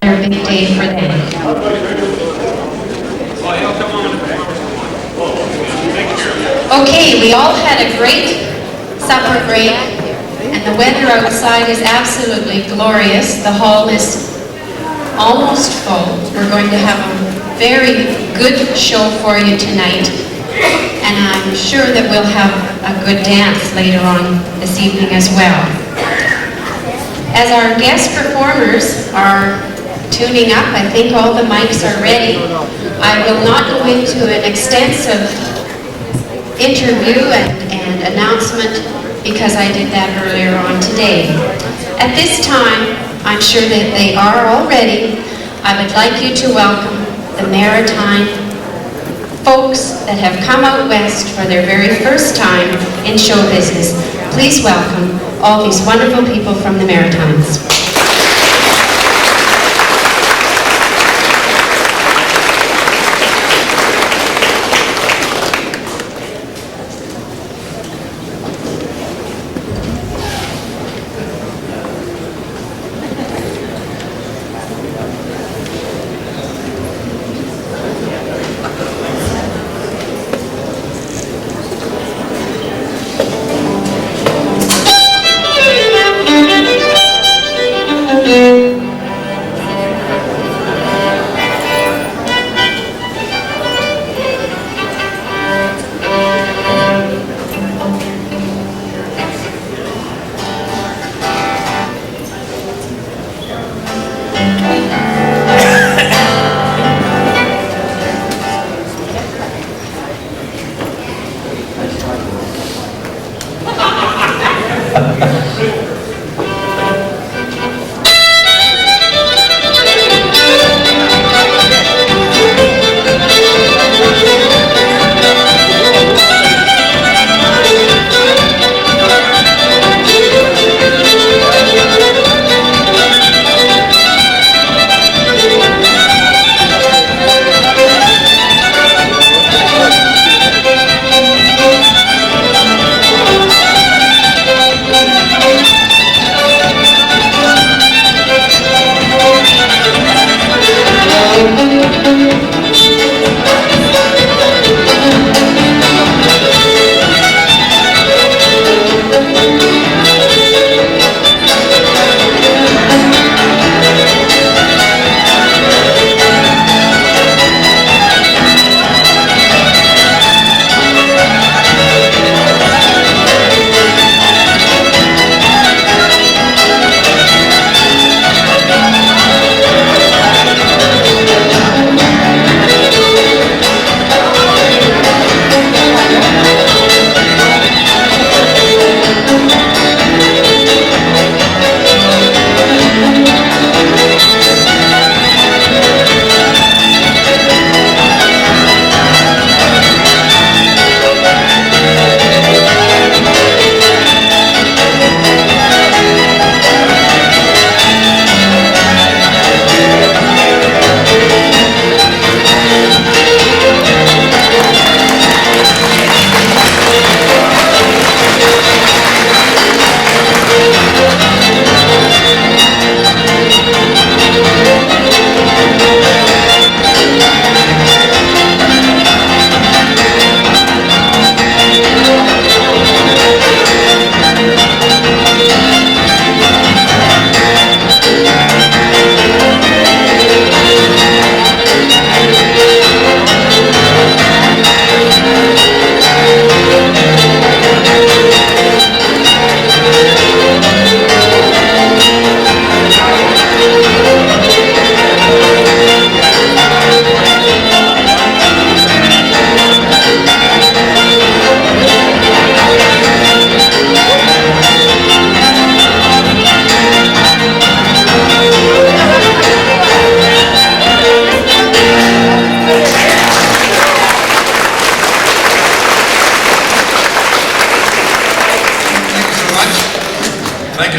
another big day for them. Okay, we all had a great supper break, and the weather outside is absolutely glorious. The hall is almost full. We're going to have a very good show for you tonight, and I'm sure that we'll have a good dance later on this evening as well. As our guest performers are tuning up, I think all the mics are ready. I will not go into an extensive interview and announcement because I did that earlier on today. At this time, I'm sure that they are all ready. I would like you to welcome the Maritime folks that have come out west for their very first time in show business. Please welcome all these wonderful people from the Maritimes.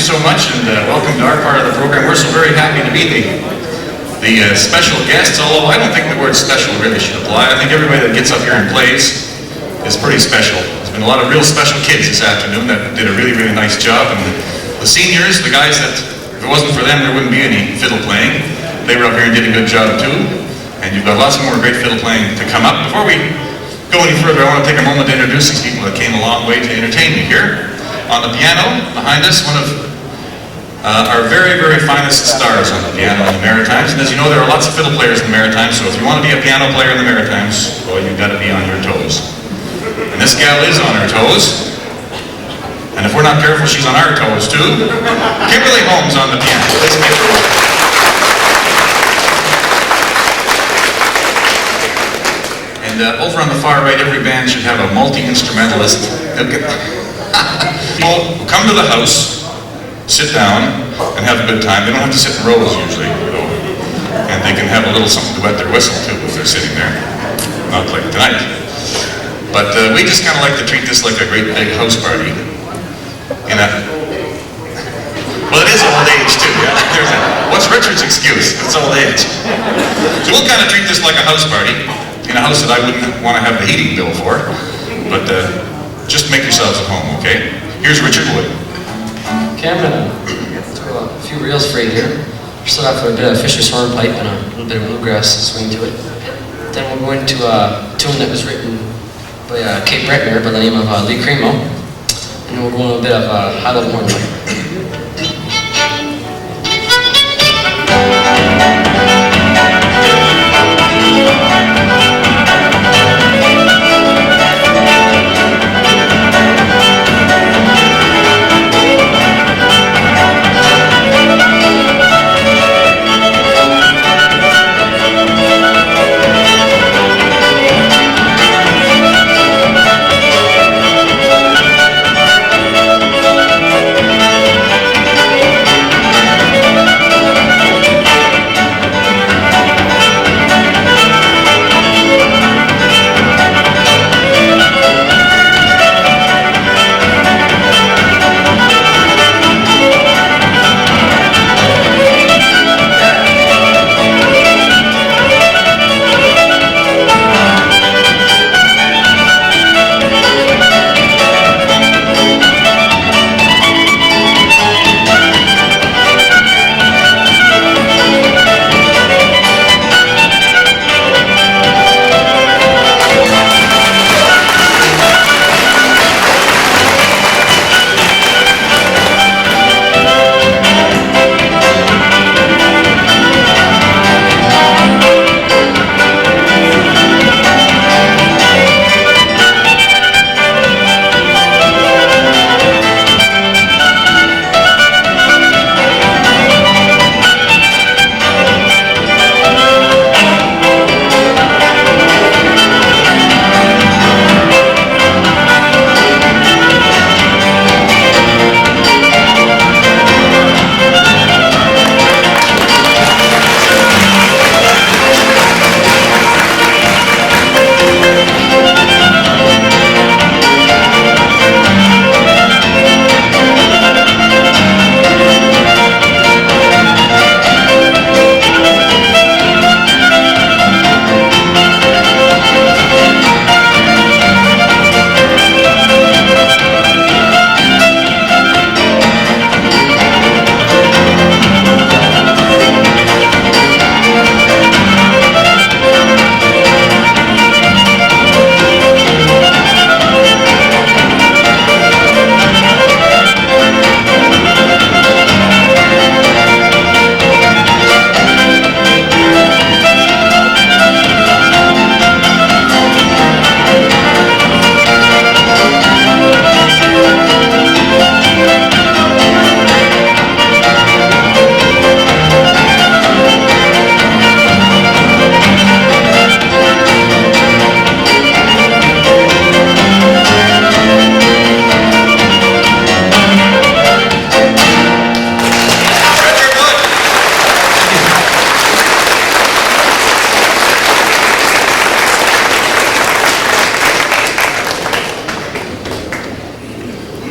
you so much, and welcome to our part of the program. We're so very happy to be the special guests, although I don't think the word special really should apply. I think everybody that gets up here and plays is pretty special. There's been a lot of real special kids this afternoon that did a really, really nice job, and the seniors, the guys that, if it wasn't for them, there wouldn't be any fiddle playing. They were up here and did a good job too. And you've got lots more great fiddle playing to come up. Before we go any further, I want to take a moment to introduce these people that came a long way to entertain me here. On the piano, behind us, one of our very, very finest stars on the piano in the Maritimes. And as you know, there are lots of fiddle players in the Maritimes, so if you want to be a piano player in the Maritimes, well, you've got to be on your toes. And this gal is on her toes. And if we're not careful, she's on our toes too. Kimberly Holmes on the piano. Let's give her a welcome. And over on the far right, every band should have a multi-instrumentalist. People who come to the house, sit down, and have a good time. They don't have to sit in rows usually, though. And they can have a little something to wet their whistle too if they're sitting there. Not like tonight. But we just kind of like to treat this like a great big house party. Well, it is old age too, yeah. What's Richard's excuse? It's old age. So we'll kind of treat this like a house party, in a house that I wouldn't want to have the heating bill for. But just make yourselves at home, okay? Here's Richard Wood. Okay, I'm going to throw a few reels for you here. Start off with a bit of Fisher's hornpipe and a little bit of bluegrass swing to it. Then we'll go into a tune that was written by Kate Brentner by the name of Lee Cremo. And then we'll go into a bit of high-level hornpipe.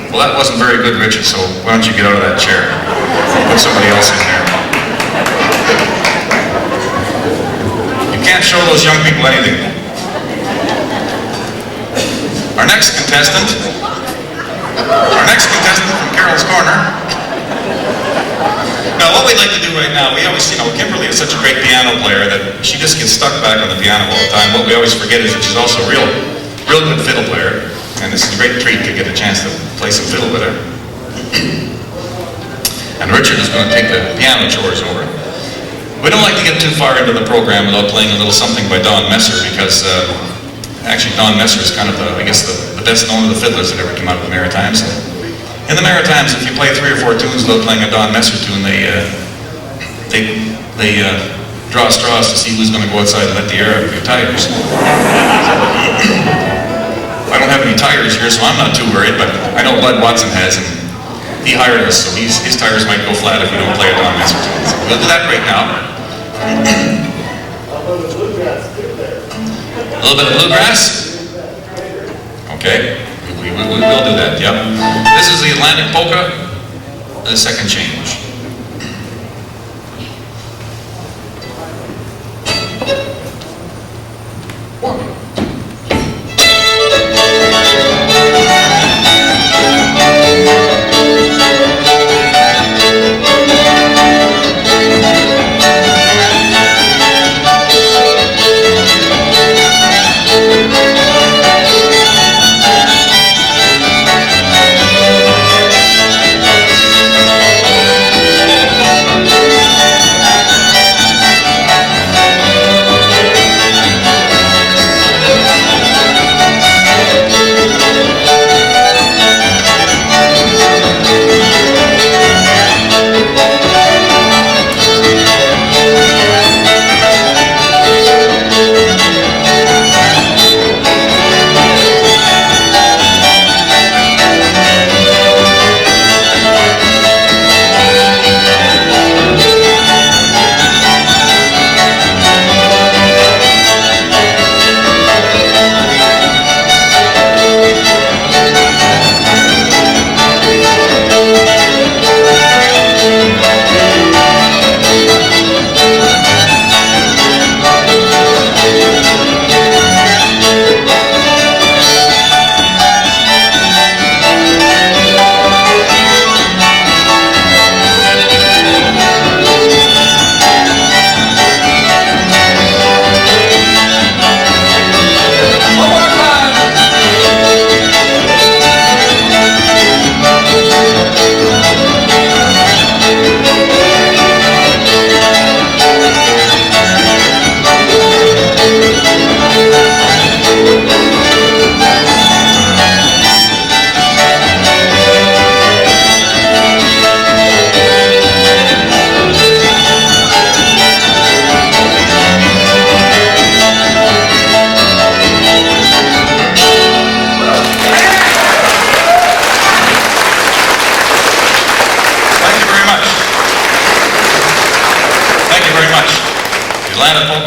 Well, that wasn't very good, Richard, so why don't you get out of that chair? Put somebody else in there. You can't show those young people anything. Our next contestant from Carol's Corner Now, what we'd like to do right now, we always, Kimberly is such a great piano player that she just gets stuck back on the piano all the time. What we always forget is that she's also a real good fiddle player, and this is a great treat to get a chance to play some fiddle with her. And Richard is going to take the piano chores over. We don't like to get too far into the program without playing a little something by Don Messer, because actually Don Messer is kind of, the best known of the fiddlers that ever came out of the Maritimes. In the Maritimes, if you play 3 or 4 tunes without playing a Don Messer tune, they draw straws to see who's going to go outside and let the air out of your tires. I don't have any tires here, so I'm not too worried, but I know Bud Watson has, and he hired us, so his tires might go flat if we don't play a Don Messer tune. So we'll do that right now. A little bit of bluegrass? Okay. We'll do that, yep. This is the Atlantic Polka, the second change.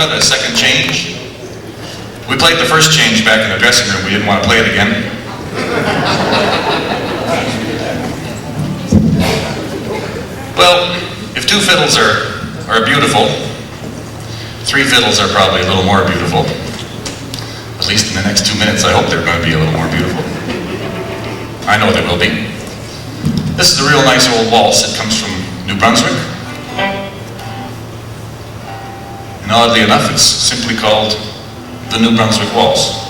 The second change. We played the first change back in the dressing room. We didn't want to play it again. Well, if 2 fiddles are beautiful, 3 fiddles are probably a little more beautiful. At least in the next 2 minutes, I hope they're going to be a little more beautiful. I know they will be. This is a real nice old waltz. It comes from New Brunswick. And oddly enough, it's simply called the New Brunswick Waltz.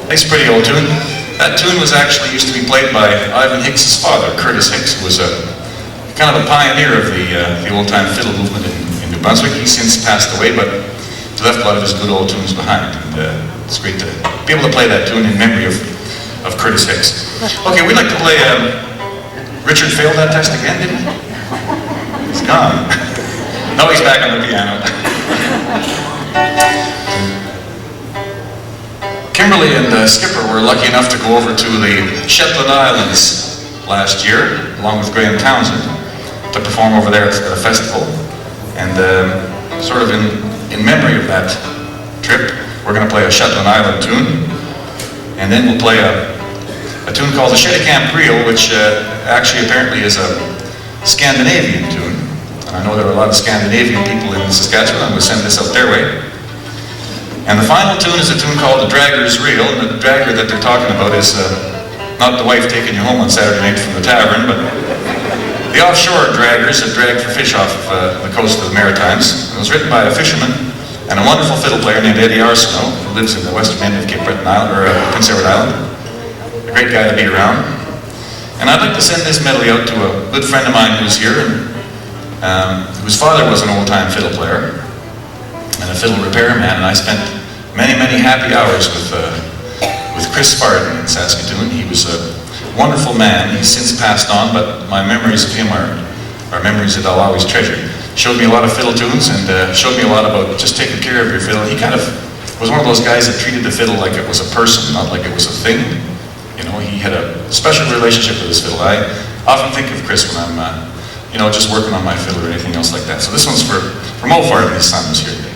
Nice, pretty old tune. That tune was actually used to be played by Ivan Hicks's father, Curtis Hicks, who was a kind of a pioneer of the old-time fiddle movement in New Brunswick. He's since passed away, but he left a lot of his good old tunes behind. And it's great to be able to play that tune in memory of Curtis Hicks. Okay, we'd like to play. Richard failed that test again, didn't he? He's gone. No, he's back on the piano. Kimberly and Skipper were lucky enough to go over to the Shetland Islands last year, along with Graham Townsend, to perform over there at a festival. And sort of in memory of that trip, we're going to play a Shetland Island tune, and then we'll play a tune called the Shetty Camp Reel, which actually apparently is a Scandinavian tune. And I know there are a lot of Scandinavian people in Saskatchewan. I'm going to send this out their way. And the final tune is a tune called the Dragger's Reel, and the dragger that they're talking about is not the wife taking you home on Saturday night from the tavern, but the offshore draggers that drag for fish off the coast of the Maritimes. It was written by a fisherman and a wonderful fiddle player named Eddie Arsenault, who lives in the western end of Cape Breton Island, or Prince Edward Island. A great guy to be around. And I'd like to send this medley out to a good friend of mine who's here, and whose father was an old-time fiddle player and a fiddle repairman, and I spent many, many happy hours with Chris Spartan in Saskatoon. He was a wonderful man. He's since passed on, but my memories of him are memories that I'll always treasure. Showed me a lot of fiddle tunes, and showed me a lot about just taking care of your fiddle. He kind of was one of those guys that treated the fiddle like it was a person, not like it was a thing. You know, he had a special relationship with his fiddle. I often think of Chris when I'm, just working on my fiddle or anything else like that. So this one's for Mo Fart and his son who's here today.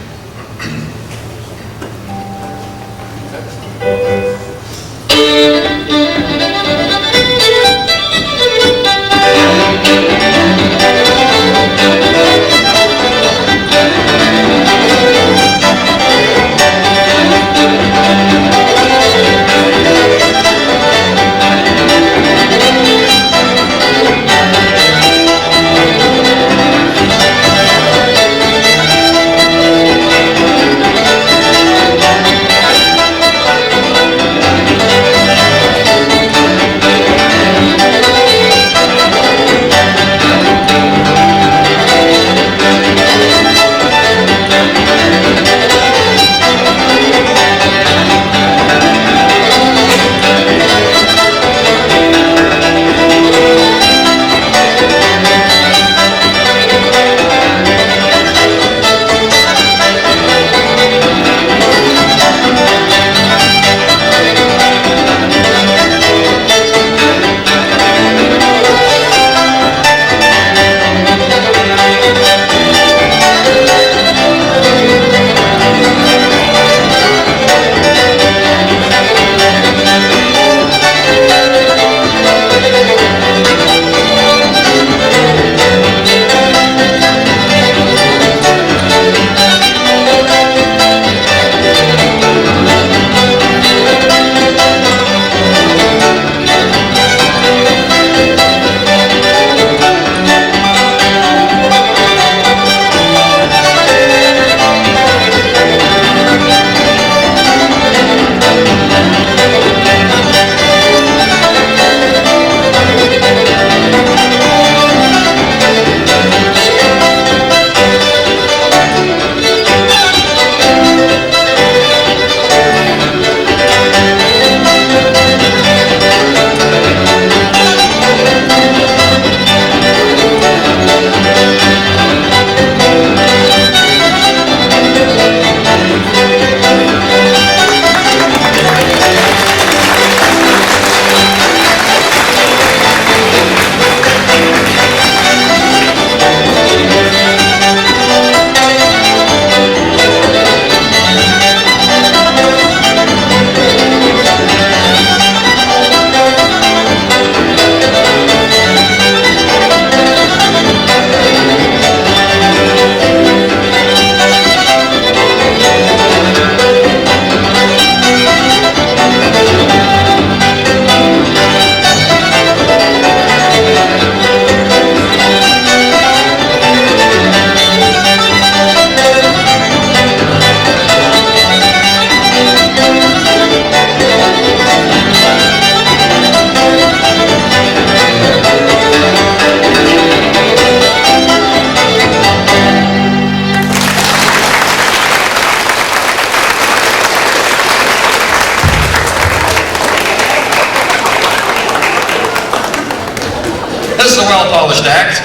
is a well-polished act.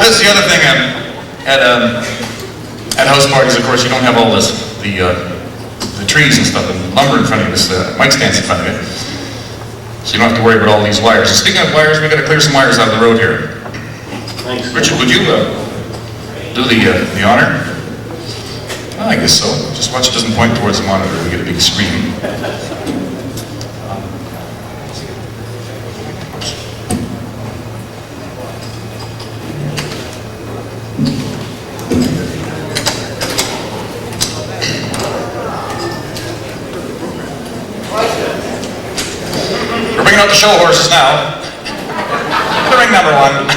This is the other thing at house parties, of course, you don't have all this, the trees and stuff and lumber in front of you, this mic stands in front of you. So you don't have to worry about all these wires. And speaking of wires, we got to clear some wires out of the road here. Thanks. Richard, would you do the honor? Oh, I guess so. Just watch it doesn't point towards the monitor. We get a big screen. We're bringing out the show horses now. The ring number one.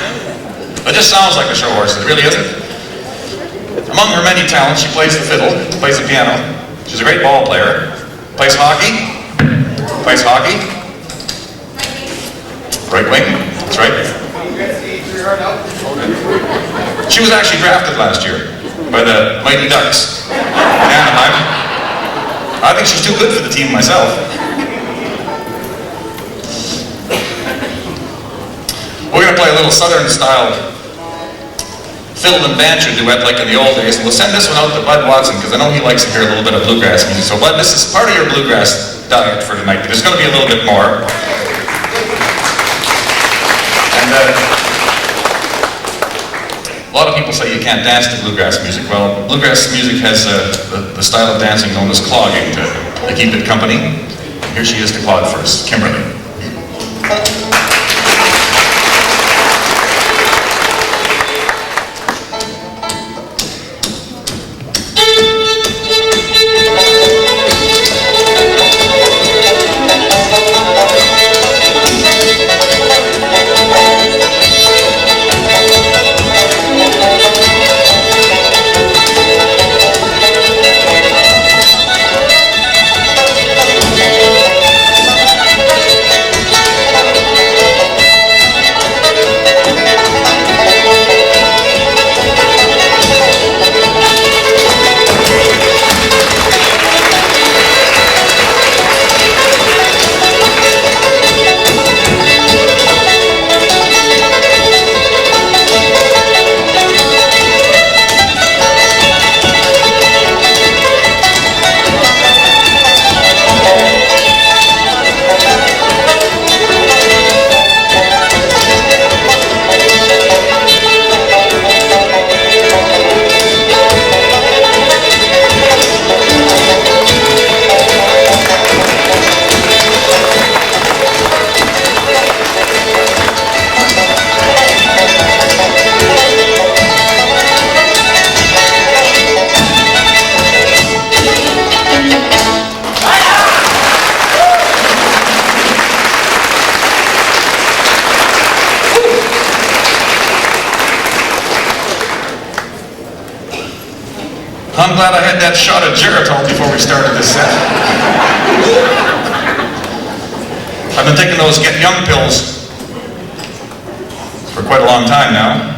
It just sounds like a show horse. It really isn't. Among her many talents, she plays the fiddle, plays the piano. She's a great ball player. Plays hockey. Plays hockey. Right wing. That's right. She was actually drafted last year by the Mighty Ducks in Anaheim. I think she's too good for the team myself. We're going to play a little Southern-style fiddle and banjo duet like in the old days, and we'll send this one out to Bud Watson because I know he likes to hear a little bit of bluegrass music. So Bud, this is part of your bluegrass diet for tonight, but there's going to be a little bit more. And a lot of people say you can't dance to bluegrass music. Well, bluegrass music has the style of dancing known as clogging to keep it company. Here she is to clog first, Kimberly. I'm glad I had that shot of Geritol before we started this set. I've been taking those Get Young pills for quite a long time now.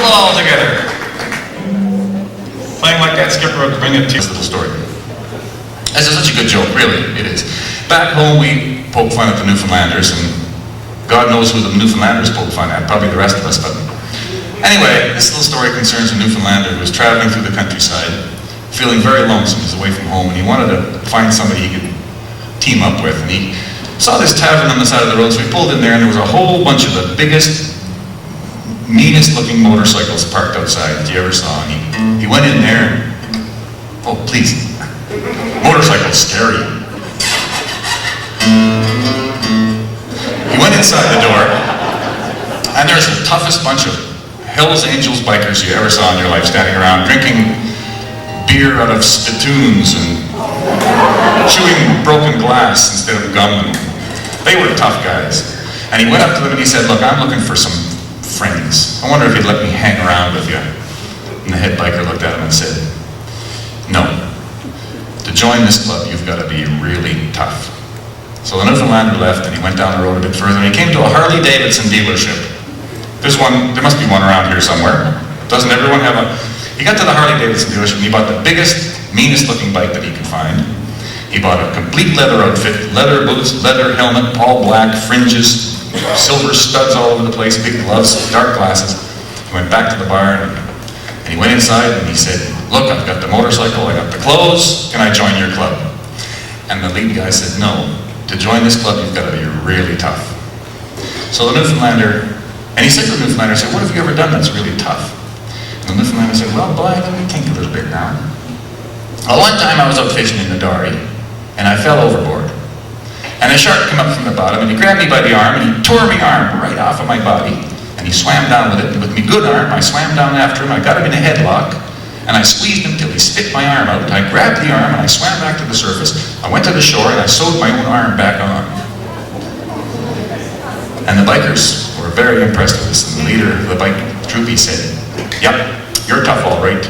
all together. Playing like that skipper would bring it to the story. This is such a good joke, really, it is. Back home we poke fun at the Newfoundlanders, and God knows who the Newfoundlanders poke fun at, probably the rest of us, but anyway, this little story concerns a Newfoundlander who was traveling through the countryside, feeling very lonesome, he's away from home, and he wanted to find somebody he could team up with, and he saw this tavern on the side of the road, so he pulled in there, and there was a whole bunch of the biggest, meanest looking motorcycles parked outside that you ever saw, and he went in there, and, oh please, motorcycles scare you. He went inside the door, and there's the toughest bunch of Hells Angels bikers you ever saw in your life standing around drinking beer out of spittoons and chewing broken glass instead of gum. And they were tough guys. And he went up to them and he said, "Look, I'm looking for some friends. I wonder if you'd let me hang around with you." And the head biker looked at him and said, "No. To join this club, you've got to be really tough." So the Newfoundlander left and he went down the road a bit further and he came to a Harley-Davidson dealership. There's one, there must be one around here somewhere. Doesn't everyone have a... He got to the Harley-Davidson dealership and he bought the biggest, meanest looking bike that he could find. He bought a complete leather outfit, leather boots, leather helmet, all black, fringes, silver studs all over the place, big gloves, dark glasses. He went back to the bar and he went inside and he said, "Look, I've got the motorcycle, I got the clothes, can I join your club?" And the lead guy said, "No, to join this club you've got to be really tough." So the Newfoundlander, and he said to the Newfoundlander, "What have you ever done that's really tough?" And the Newfoundlander said, "Well, boy, let me think a little bit now. Well, one time I was out fishing in the dory and I fell overboard. And a shark came up from the bottom and he grabbed me by the arm and he tore my arm right off of my body. And he swam down with it, and with my good arm, I swam down after him, I got him in a headlock, and I squeezed him till he spit my arm out. I grabbed the arm and I swam back to the surface. I went to the shore and I sewed my own arm back on." And the bikers were very impressed with this, and the leader of the bike troop, he said, "Yep, you're tough all right,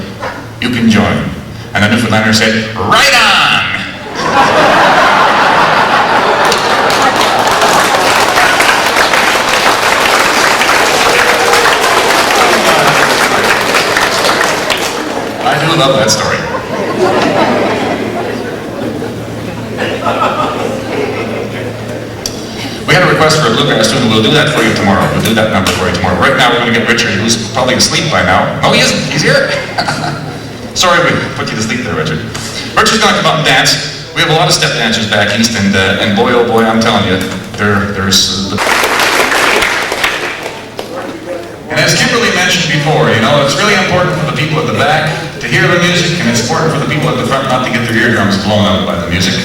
you can join." And the Newfoundlander said, "Right on!" I do love that story. We had a request for a bluegrass tune, and we'll do that for you tomorrow. We'll do that number for you tomorrow. Right now we're going to get Richard, who's probably asleep by now. No, he isn't. He's here. Sorry we put you to sleep there, Richard. Richard's going to come up and dance. We have a lot of step dancers back east, and boy, oh boy, I'm telling you, there's... And as Kimberly mentioned before, you know, it's really important for the people at the back to hear the music, and it's important for the people at the front not to get their eardrums blown out by the music.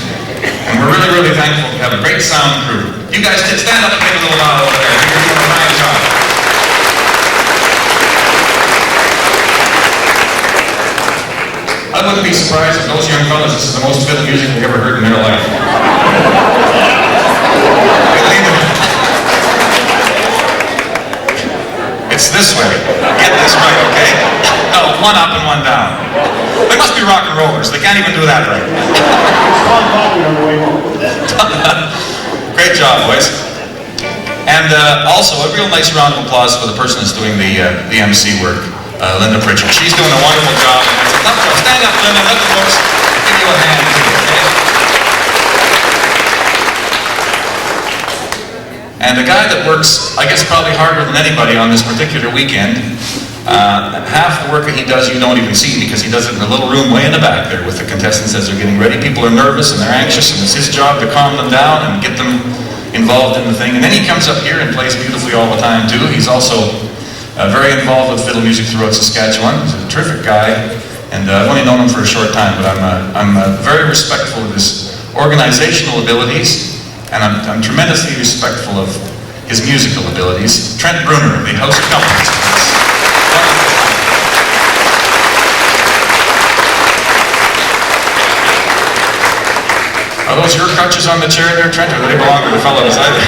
And we're really, really thankful to have a great sound crew. You guys can stand up and take a little bow over there. You're doing a fine job. I wouldn't be surprised if those young fellas, this is the most fiddle music they've ever heard in their life. It's this way. Get this right, okay? No, one up and one down. They must be rock and rollers. They can't even do that right. Great job, boys. And also, a real nice round of applause for the person that's doing the MC work, Linda Pritchard. She's doing a wonderful job. It's a tough job. Stand up, Linda. Let the folks give you a hand, too, okay? And a guy that works, I guess, probably harder than anybody on this particular weekend. Half the work that he does you don't even see because he does it in a little room way in the back there with the contestants as they're getting ready. People are nervous and they're anxious, and it's his job to calm them down and get them involved in the thing. And then he comes up here and plays beautifully all the time too. He's also very involved with fiddle music throughout Saskatchewan. He's a terrific guy, and I've only known him for a short time, but I'm very respectful of his organizational abilities. And I'm tremendously respectful of his musical abilities. Trent Bruner of the House of Companies. Are those your crutches on the chair there, Trent, or do they belong to the fellow beside you?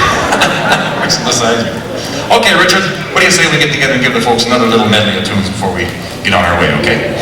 Beside you. Okay, Richard, what do you say we get together and give the folks another little medley of tunes before we get on our way, okay?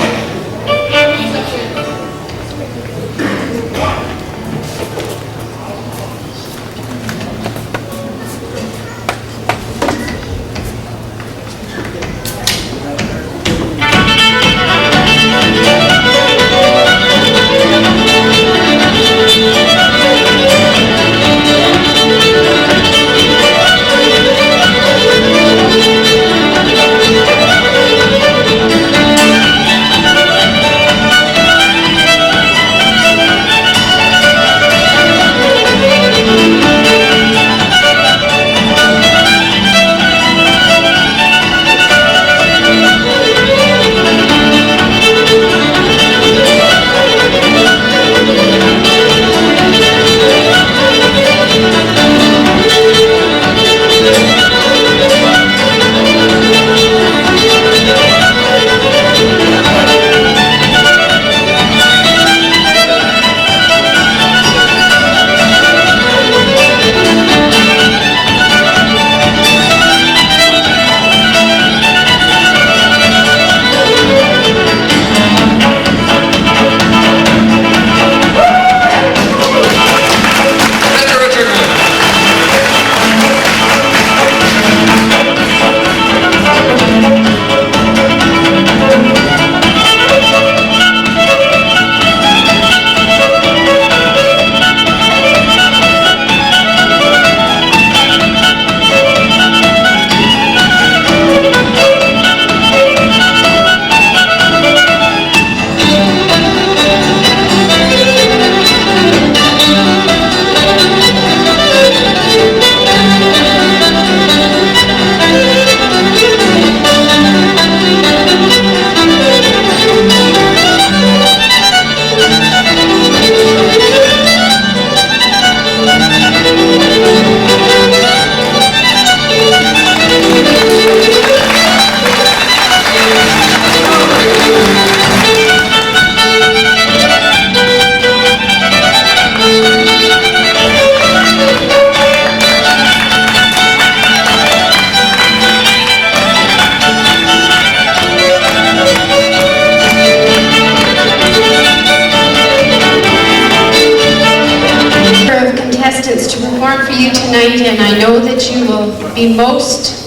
And I know that you will be most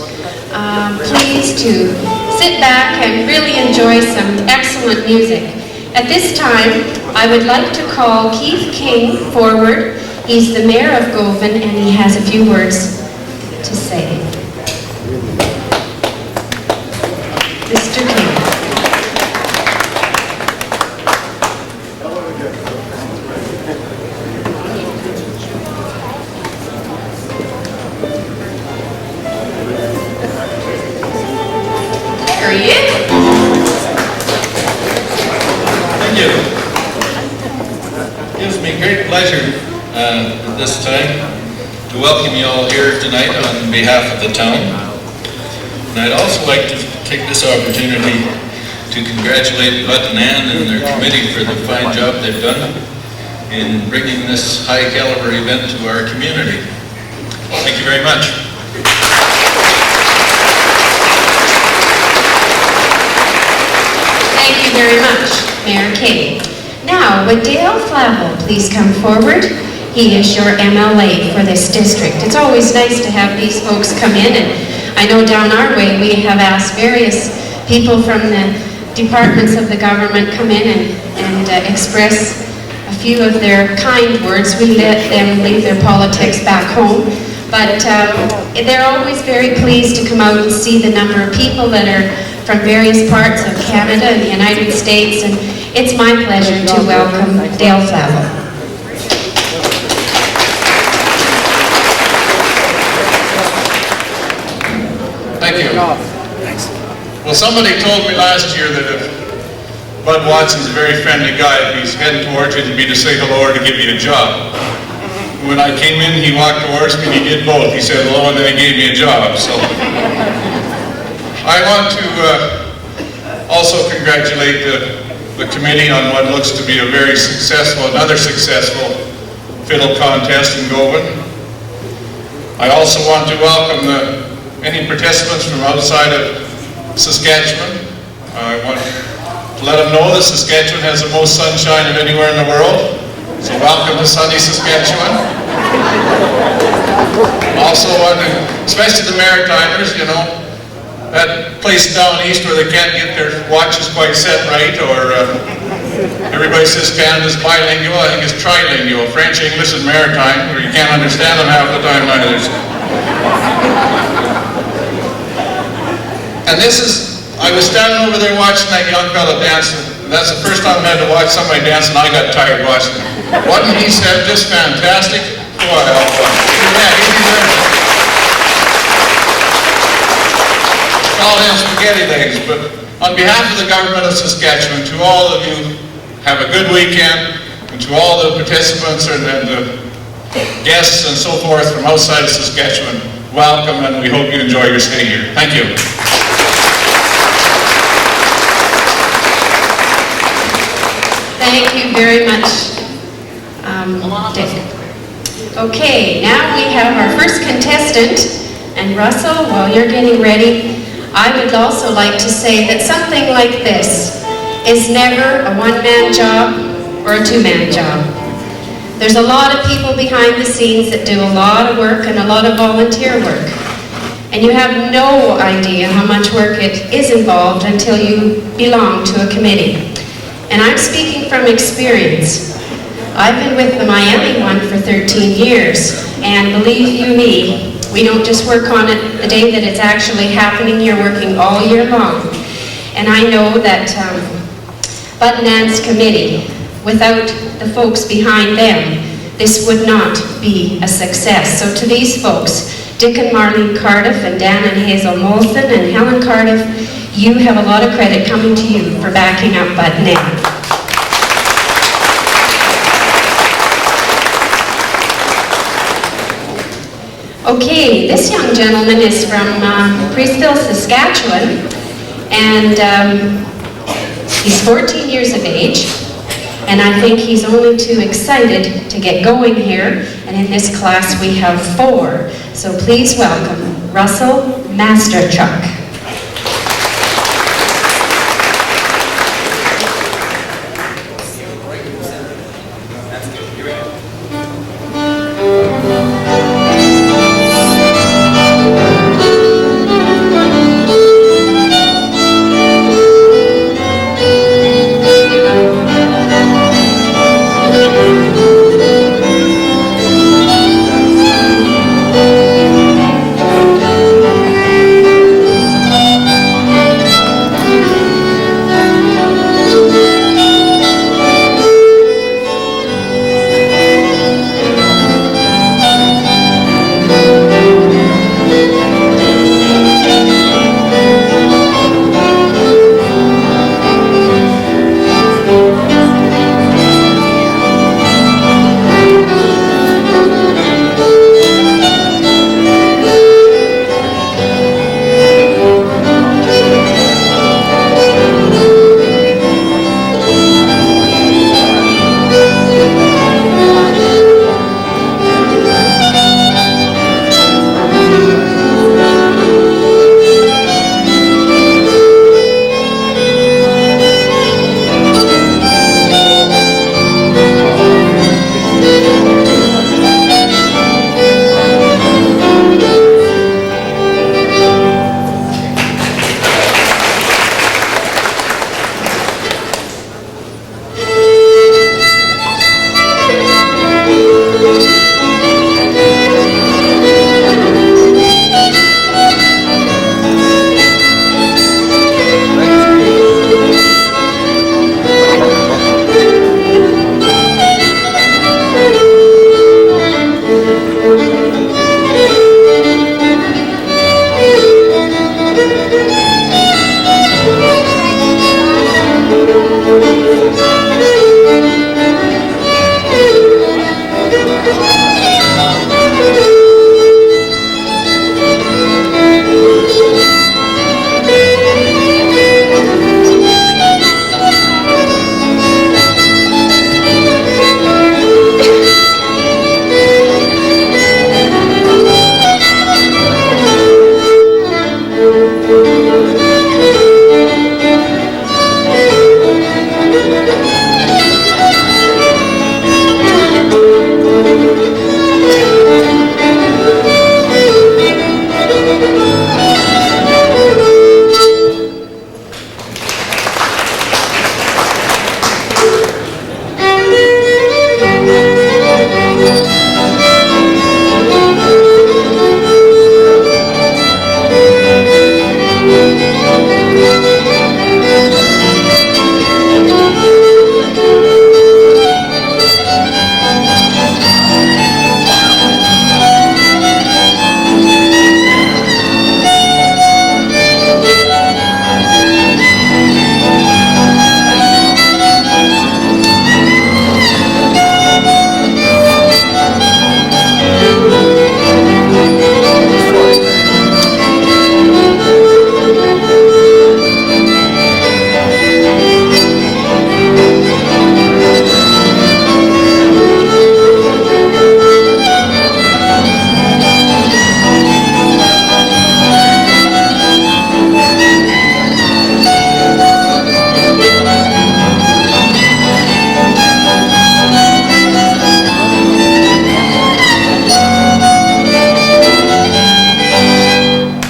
pleased to sit back and really enjoy some excellent music. At this time, I would like to call Keith King forward. He's the mayor of Govan, and he has a few words to say. Mr. King. are you? Thank you. It gives me great pleasure at this time to welcome you all here tonight on behalf of the town. And I'd also like to take this opportunity to congratulate Bud and Ann and their committee for the fine job they've done in bringing this high caliber event to our community. Thank you very much. Thank you very much, Mayor Kay. Now, would Dale Flavel please come forward? He is your MLA for this district. It's always nice to have these folks come in, and I know down our way we have asked various people from the departments of the government come in and express a few of their kind words. We let them leave their politics back home, but they're always very pleased to come out and see the number of people that are from various parts of Canada and the United States, and it's my pleasure to welcome Dale Flavel. Thank you. Well, somebody told me last year that if Bud Watson's a very friendly guy, if he's heading towards you, it'd be to say hello or to give you a job. When I came in, he walked towards me and he did both. He said hello and then he gave me a job. So I want to also congratulate the committee on what looks to be a very successful, another successful fiddle contest in Govan. I also want to welcome any participants from outside of Saskatchewan. I want to let them know that Saskatchewan has the most sunshine of anywhere in the world. So welcome to sunny Saskatchewan. Also want to, especially the Maritimers, you know, that place down east where they can't get their watches quite set right, or everybody says Canada's bilingual. I think it's trilingual, French, English, and Maritime, where you can't understand them half the time either. And this is, I was standing over there watching that young fellow dance, and that's the first time I had to watch somebody dance, and I got tired watching him. Wasn't he said just fantastic? Boy, yeah, he deserves it. Call him spaghetti legs, but on behalf of the government of Saskatchewan, to all of you, have a good weekend, and to all the participants and the guests and so forth from outside of Saskatchewan, welcome, and we hope you enjoy your stay here. Thank you. Thank you very much, Dick. Okay, now we have our first contestant, and Russell, while you're getting ready, I would also like to say that something like this is never a one-man job or a two-man job. There's a lot of people behind the scenes that do a lot of work and a lot of volunteer work. And you have no idea how much work it is involved until you belong to a committee. And I'm speaking from experience. I've been with the Miami one for 13 years, and believe you me, we don't just work on it the day that it's actually happening. You're working all year long. And I know that Bud and Ann's committee, without the folks behind them, this would not be a success. So to these folks, Dick and Marlene Cardiff, and Dan and Hazel Molson, and Helen Cardiff, you have a lot of credit coming to you for backing up Bud and Ann. Okay, this young gentleman is from Fiddle, Saskatchewan, and he's 14 years of age, and I think he's only too excited to get going here, and in this class we have 4. So please welcome Russell Masterchuk.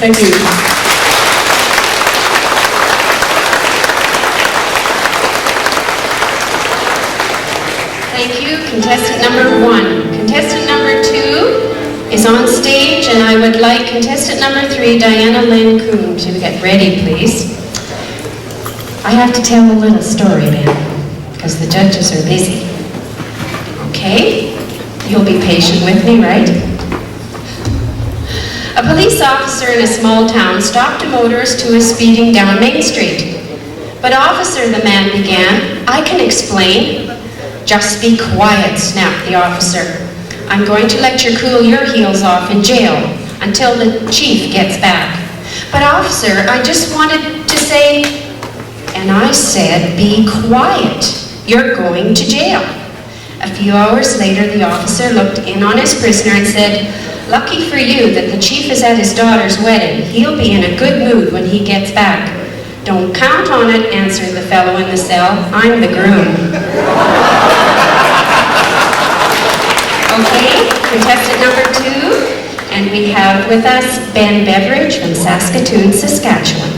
Thank you. Thank you, contestant number 1. Contestant number 2 is on stage, and I would like contestant number 3, Diana Lynn Coon, to get ready, please. I have to tell a little story then, because the judges are busy. Okay? You'll be patient with me, right? A police officer in a small town stopped a motorist who was speeding down Main Street. "But officer," the man began, "I can explain." "Just be quiet," snapped the officer. "I'm going to let you cool your heels off in jail until the chief gets back." "But officer, I just wanted to say..." And I said, "Be quiet. You're going to jail." A few hours later, the officer looked in on his prisoner and said, "Lucky for you that the chief is at his daughter's wedding. He'll be in a good mood when he gets back." "Don't count on it," answered the fellow in the cell. "I'm the groom." Okay, contestant number 2, and we have with us Ben Beveridge from Saskatoon, Saskatchewan.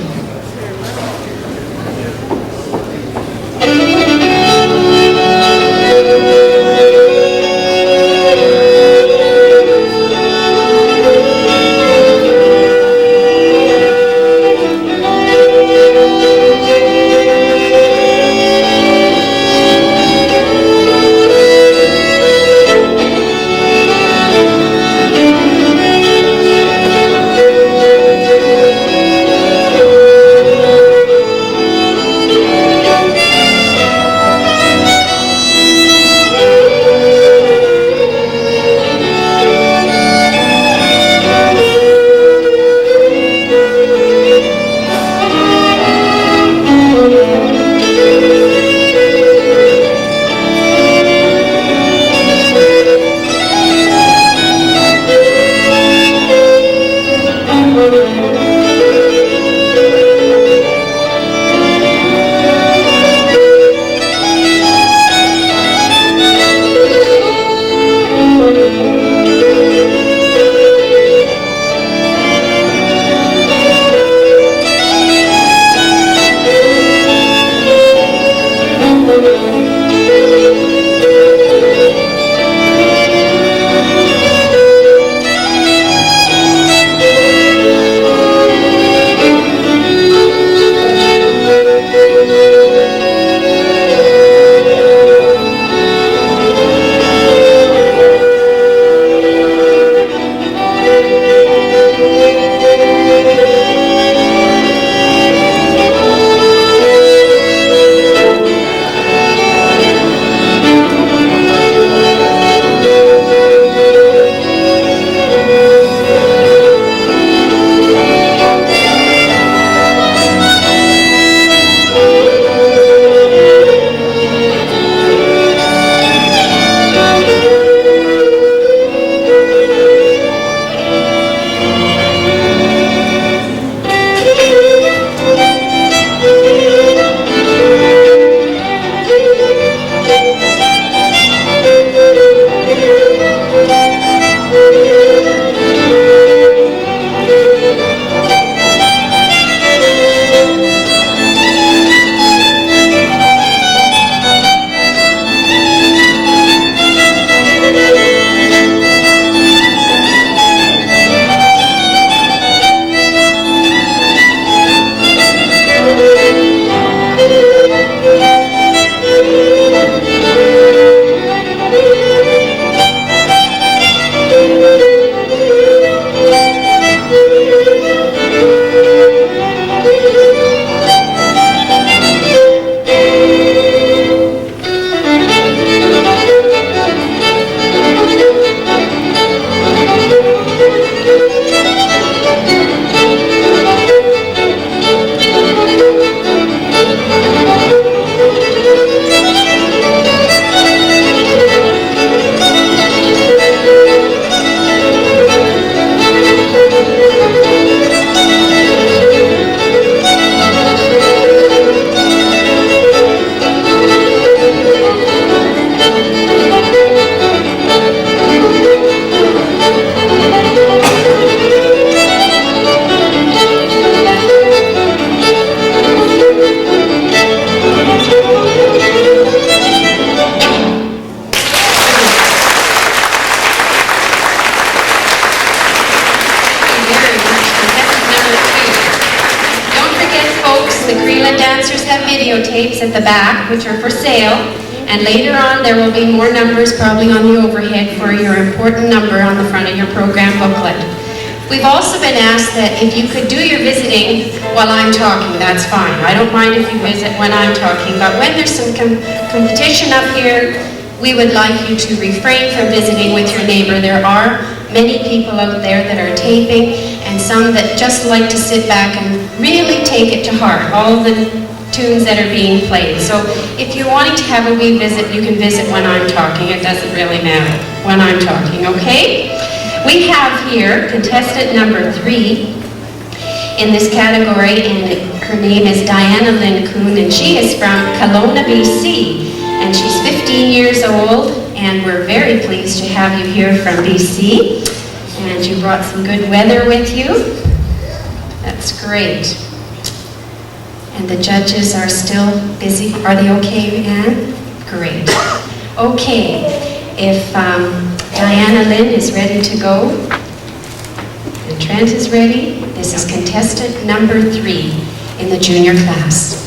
Highland dancers have videotapes at the back, which are for sale. And later on, there will be more numbers probably on the overhead for your important number on the front of your program booklet. We've also been asked that if you could do your visiting while I'm talking, that's fine. I don't mind if you visit when I'm talking, but when there's some competition up here, we would like you to refrain from visiting with your neighbor. There are many people out there that are taping, and some that just like to sit back and really take it to heart, all the tunes that are being played. So if you're wanting to have a wee visit, you can visit when I'm talking. It doesn't really matter when I'm talking, okay? We have here contestant number 3 in this category, and her name is Diana Lynn Kuhn, and she is from Kelowna, BC, and she's 15 years old, and we're very pleased to have you here from BC, and you brought some good weather with you. That's great. And the judges are still busy. Are they okay, Anne? Great. Okay, if Diana Lynn is ready to go, and Trent is ready, this is contestant number 3 in the junior class.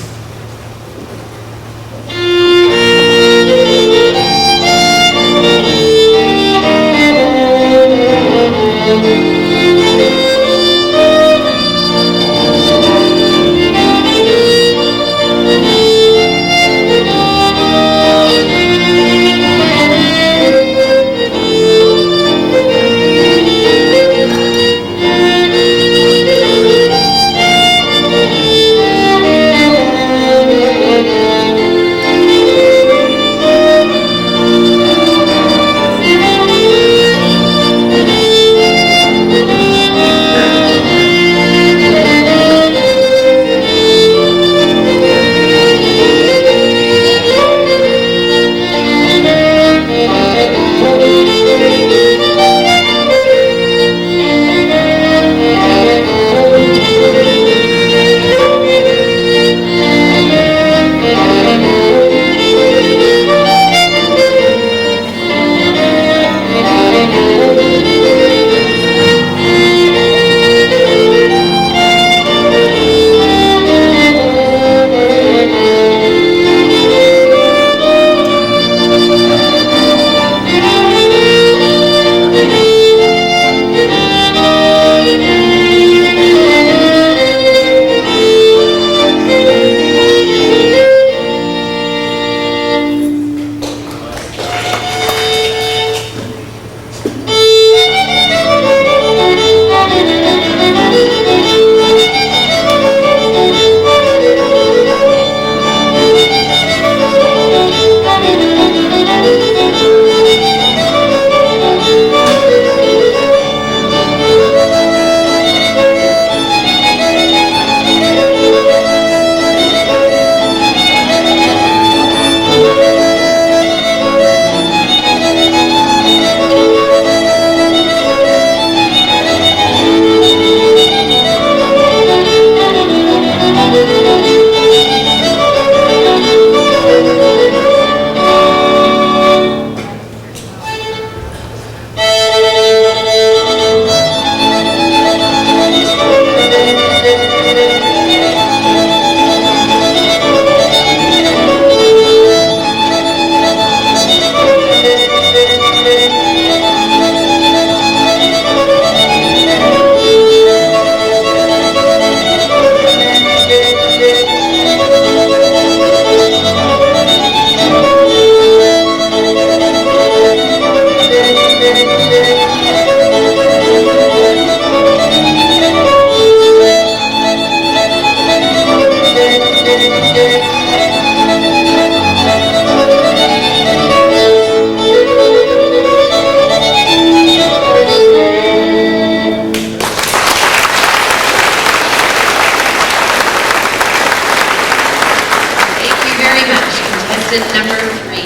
Number 3.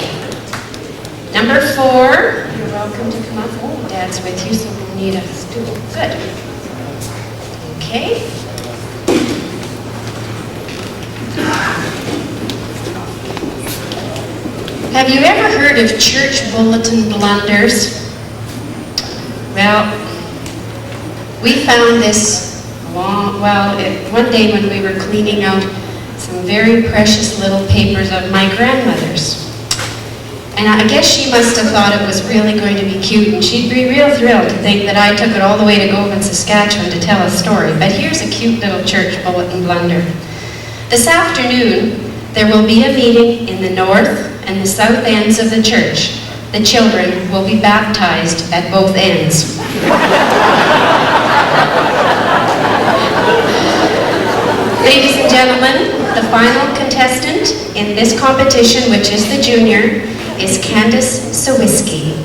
Number 4, you're welcome to come up. Oh, Dad's with you, so we'll need a stool. Good. Okay. Have you ever heard of church bulletin blunders? Well, we found this one day when we were cleaning out some very precious little papers of my grandmother's. And I guess she must have thought it was really going to be cute, and she'd be real thrilled to think that I took it all the way to Govan, Saskatchewan to tell a story. But here's a cute little church bulletin blunder. This afternoon, there will be a meeting in the north and the south ends of the church. The children will be baptized at both ends. Ladies and gentlemen, the final contestant in this competition, which is the junior, is Candace Sawiski.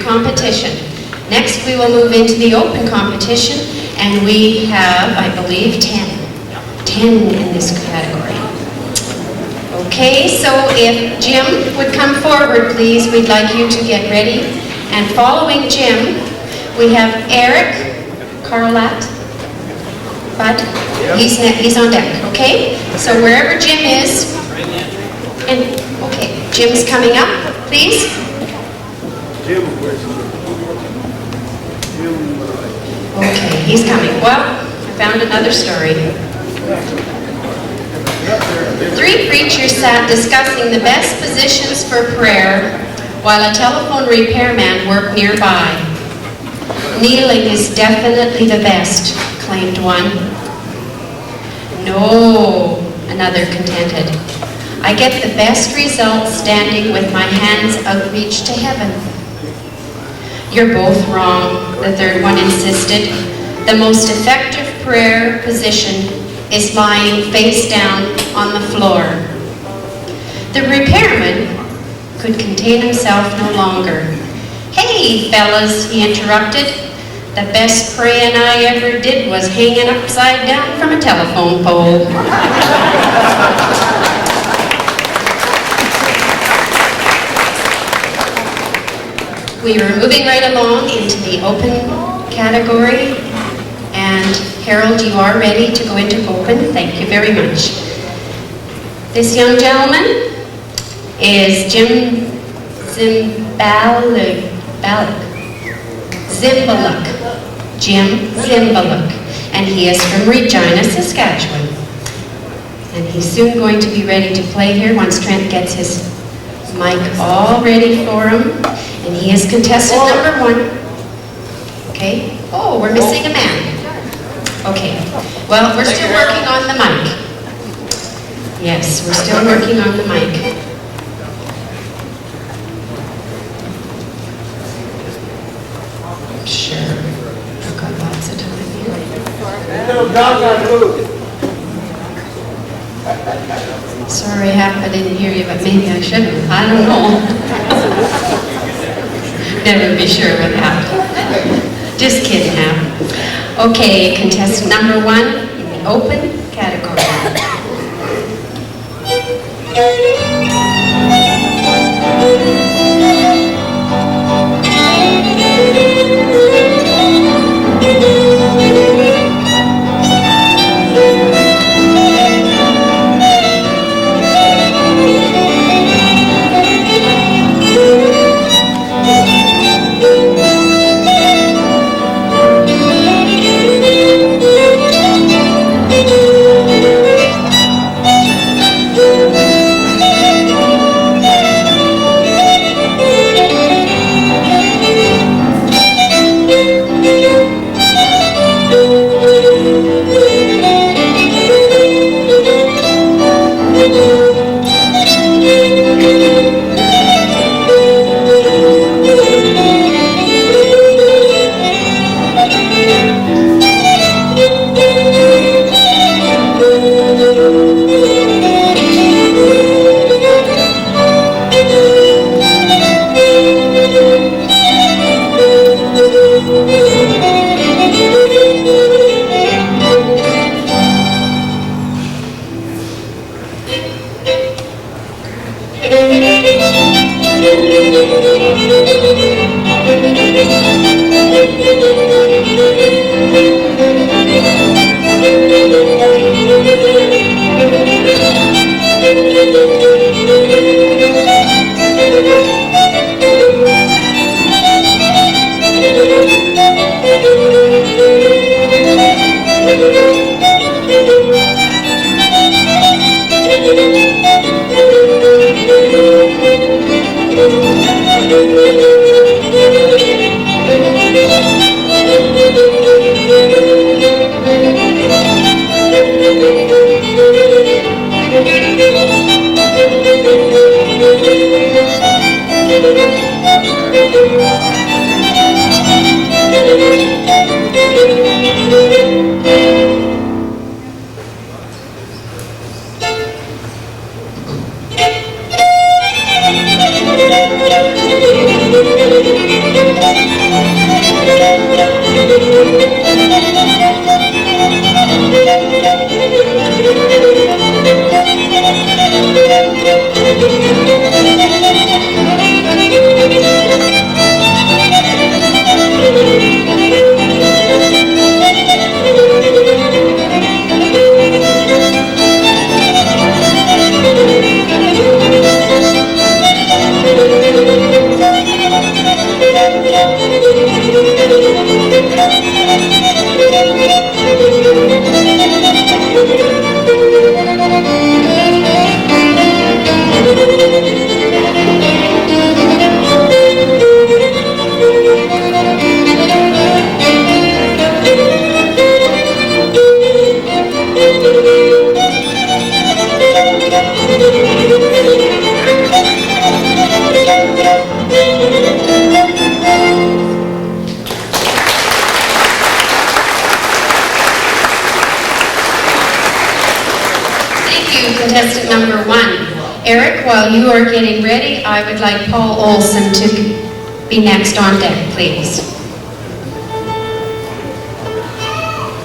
Competition. Next, we will move into the open competition, and we have, I believe, 10 in this category. Okay, so if Jim would come forward, please, we'd like you to get ready. And following Jim, we have Eric Carlat, but he's on deck, okay? So wherever Jim is, and okay, Jim's coming up, please. Okay, he's coming. Well, I found another story. 3 preachers sat discussing the best positions for prayer while a telephone repairman worked nearby. Kneeling is definitely the best, claimed one. No, another contended. I get the best results standing with my hands outreached to heaven. You're both wrong, the third one insisted. The most effective prayer position is lying face down on the floor. The repairman could contain himself no longer. Hey, fellas, he interrupted. The best praying I ever did was hanging upside down from a telephone pole. We were moving right along into the open category, and Harold, you are ready to go into open. Thank you very much. This young gentleman is Jim Zimbaluk. Jim Zimbaluk, and he is from Regina, Saskatchewan. And he's soon going to be ready to play here once Trent gets his mic all ready for him. And he is contestant number 1. Okay. Oh, we're missing a man. Okay. Well, we're still working on the mic. Yes, we're still working on the mic. Sure. I've got lots of time here. Sorry, I didn't hear you, but maybe I shouldn't. I don't know. Never be sure with that. Just kidding now. Okay, contestant number 1 in the open category. Eric, while you are getting ready, I would like Paul Olson to be next on deck, please.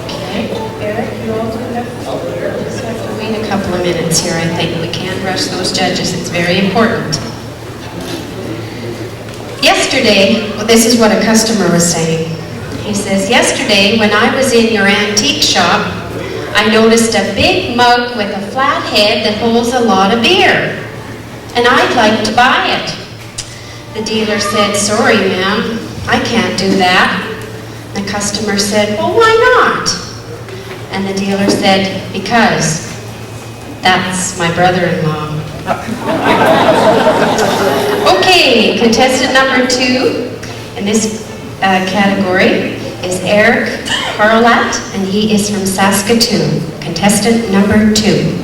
Okay, Eric, you also just have to wait a couple of minutes here, I think. We can't rush those judges, it's very important. Yesterday, well, this is what a customer was saying. He says, yesterday when I was in your antique shop, I noticed a big mug with a flat head that holds a lot of beer, and I'd like to buy it. The dealer said, sorry ma'am, I can't do that. The customer said, well, why not? And the dealer said, because that's my brother-in-law. Okay, contestant number 2 in this category is Eric Carlat, and he is from Saskatchewan. Contestant number 2.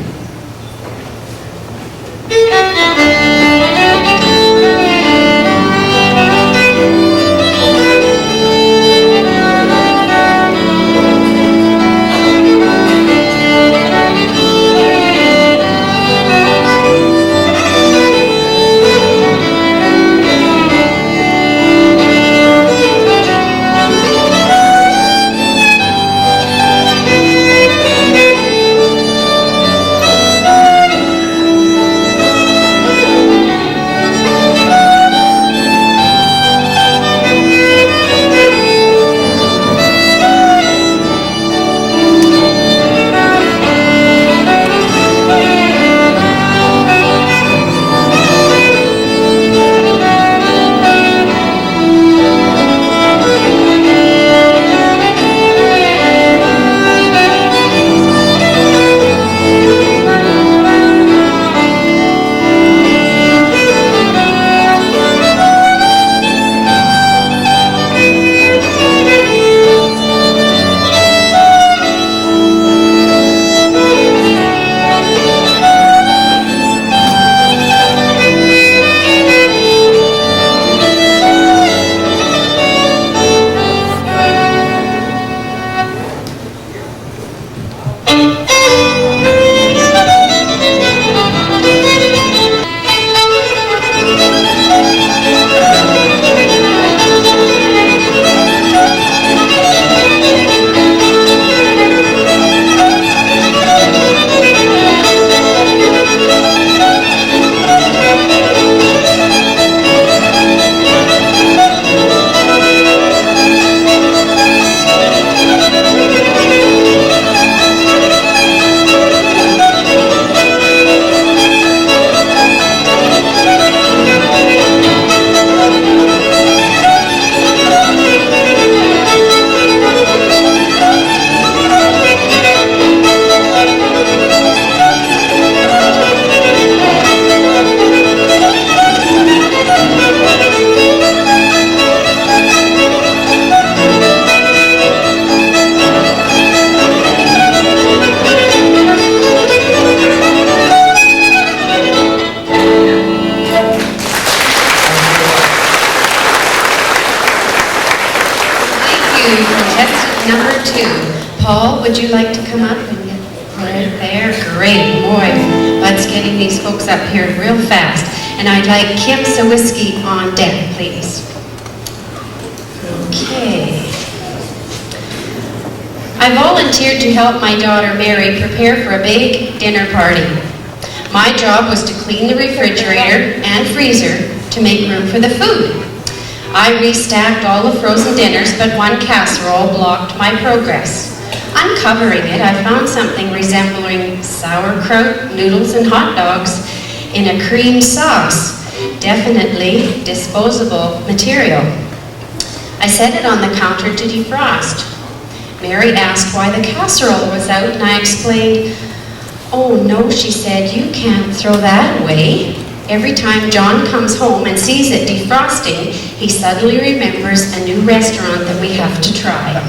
Paul, would you like to come up and get right there? Great, boy. Let's getting these folks up here real fast. And I'd like Kim Sawiski on deck, please. Okay. I volunteered to help my daughter Mary prepare for a big dinner party. My job was to clean the refrigerator and freezer to make room for the food. I restacked all the frozen dinners, but one casserole blocked my progress. Uncovering it, I found something resembling sauerkraut, noodles, and hot dogs in a cream sauce. Definitely disposable material. I set it on the counter to defrost. Mary asked why the casserole was out, and I explained, "Oh no," she said, "you can't throw that away." Every time John comes home and sees it defrosting, he suddenly remembers a new restaurant that we have to try.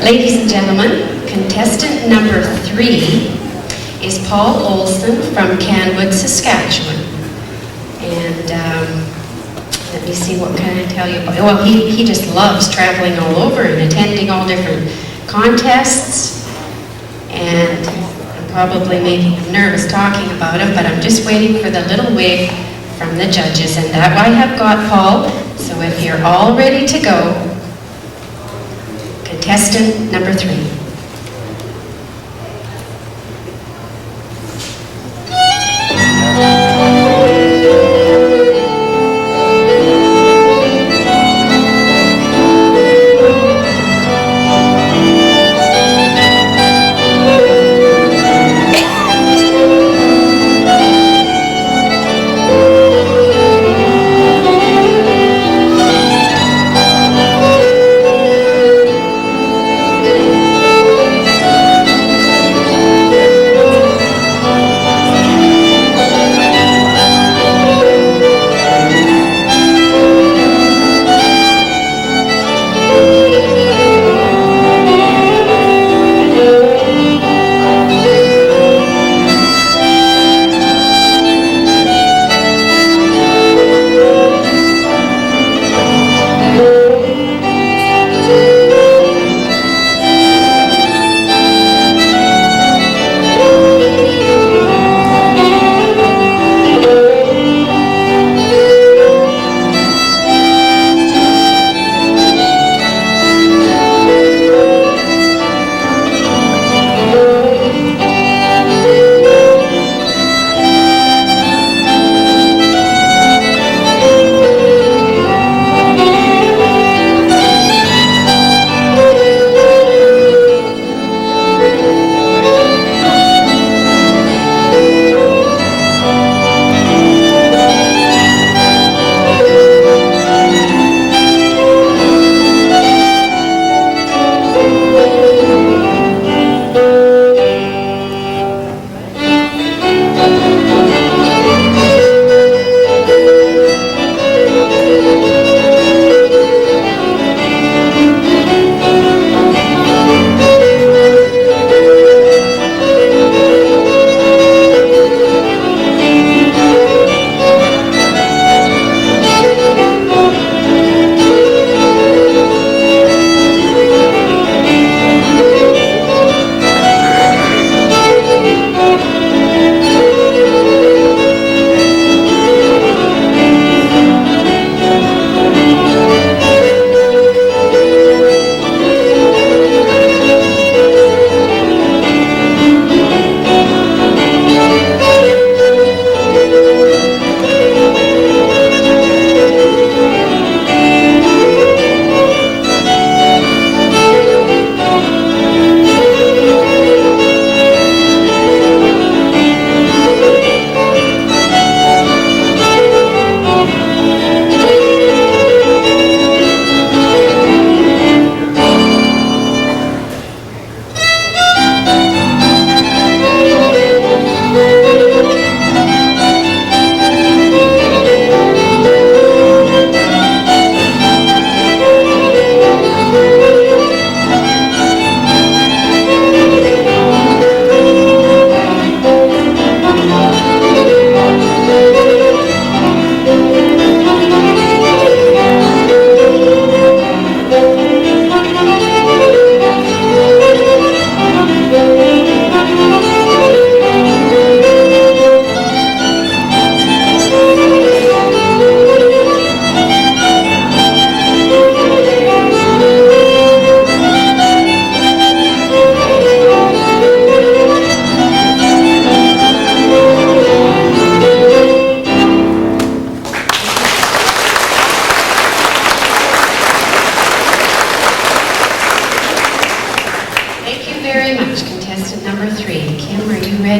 Ladies and gentlemen, contestant number 3 is Paul Olson from Canwood, Saskatchewan. And let me see, what can I tell you about? Well, he just loves traveling all over and attending all different contests. and I'm probably making him nervous talking about him, but I'm just waiting for the little wave from the judges, and that I have got, Paul. So if you're all ready to go, contestant number 3.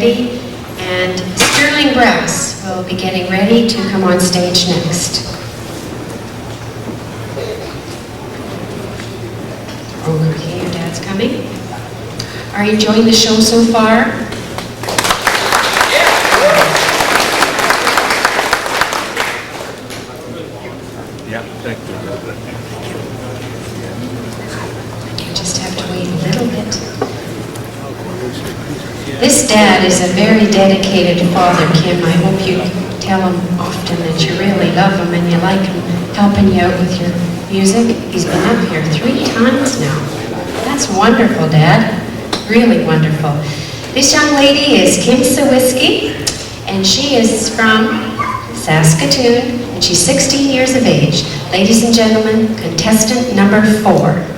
ready, and Sterling Brass will be getting ready to come on stage next. Okay, your dad's coming. Are you enjoying the show so far? Yeah, thank you. You just have to wait a little bit. This dad is a very dedicated father, Kim. I hope you tell him often that you really love him and you like him helping you out with your music. He's been up here 3 times now. That's wonderful, Dad. really wonderful. This young lady is Kim Sawiski, and she is from Saskatoon, and she's 16 years of age. Ladies and gentlemen, contestant number 4.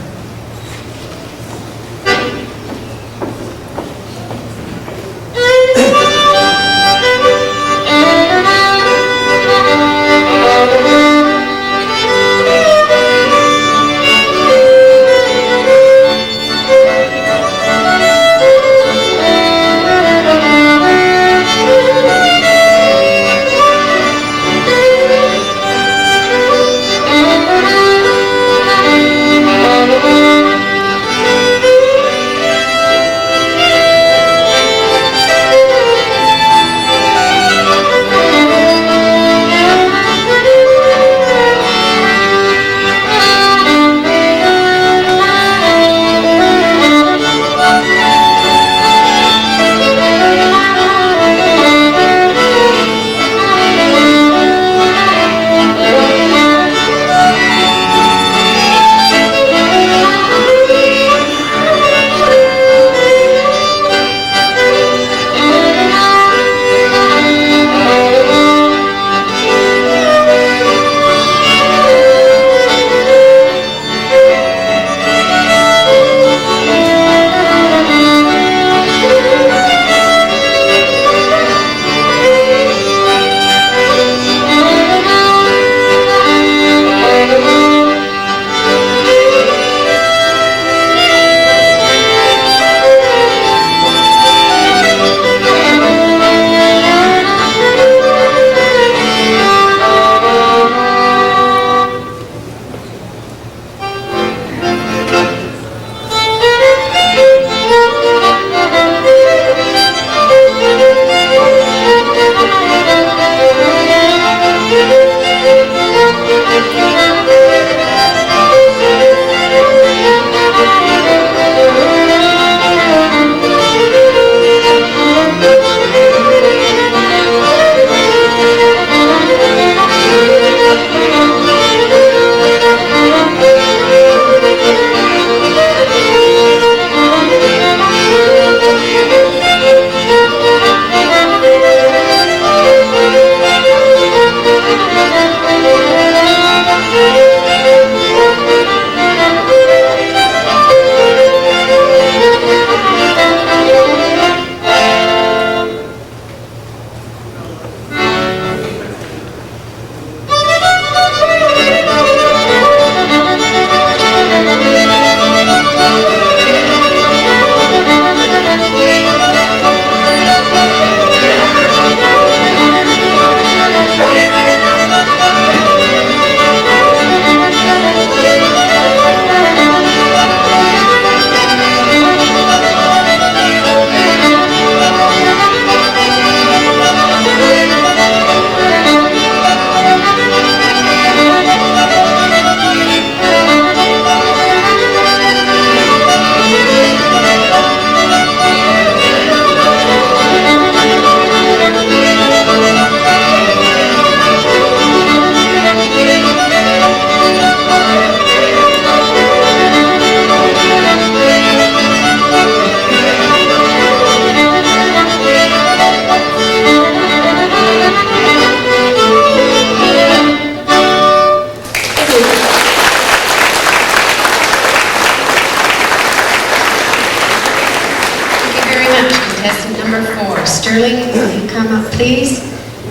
Sterling, will you come up please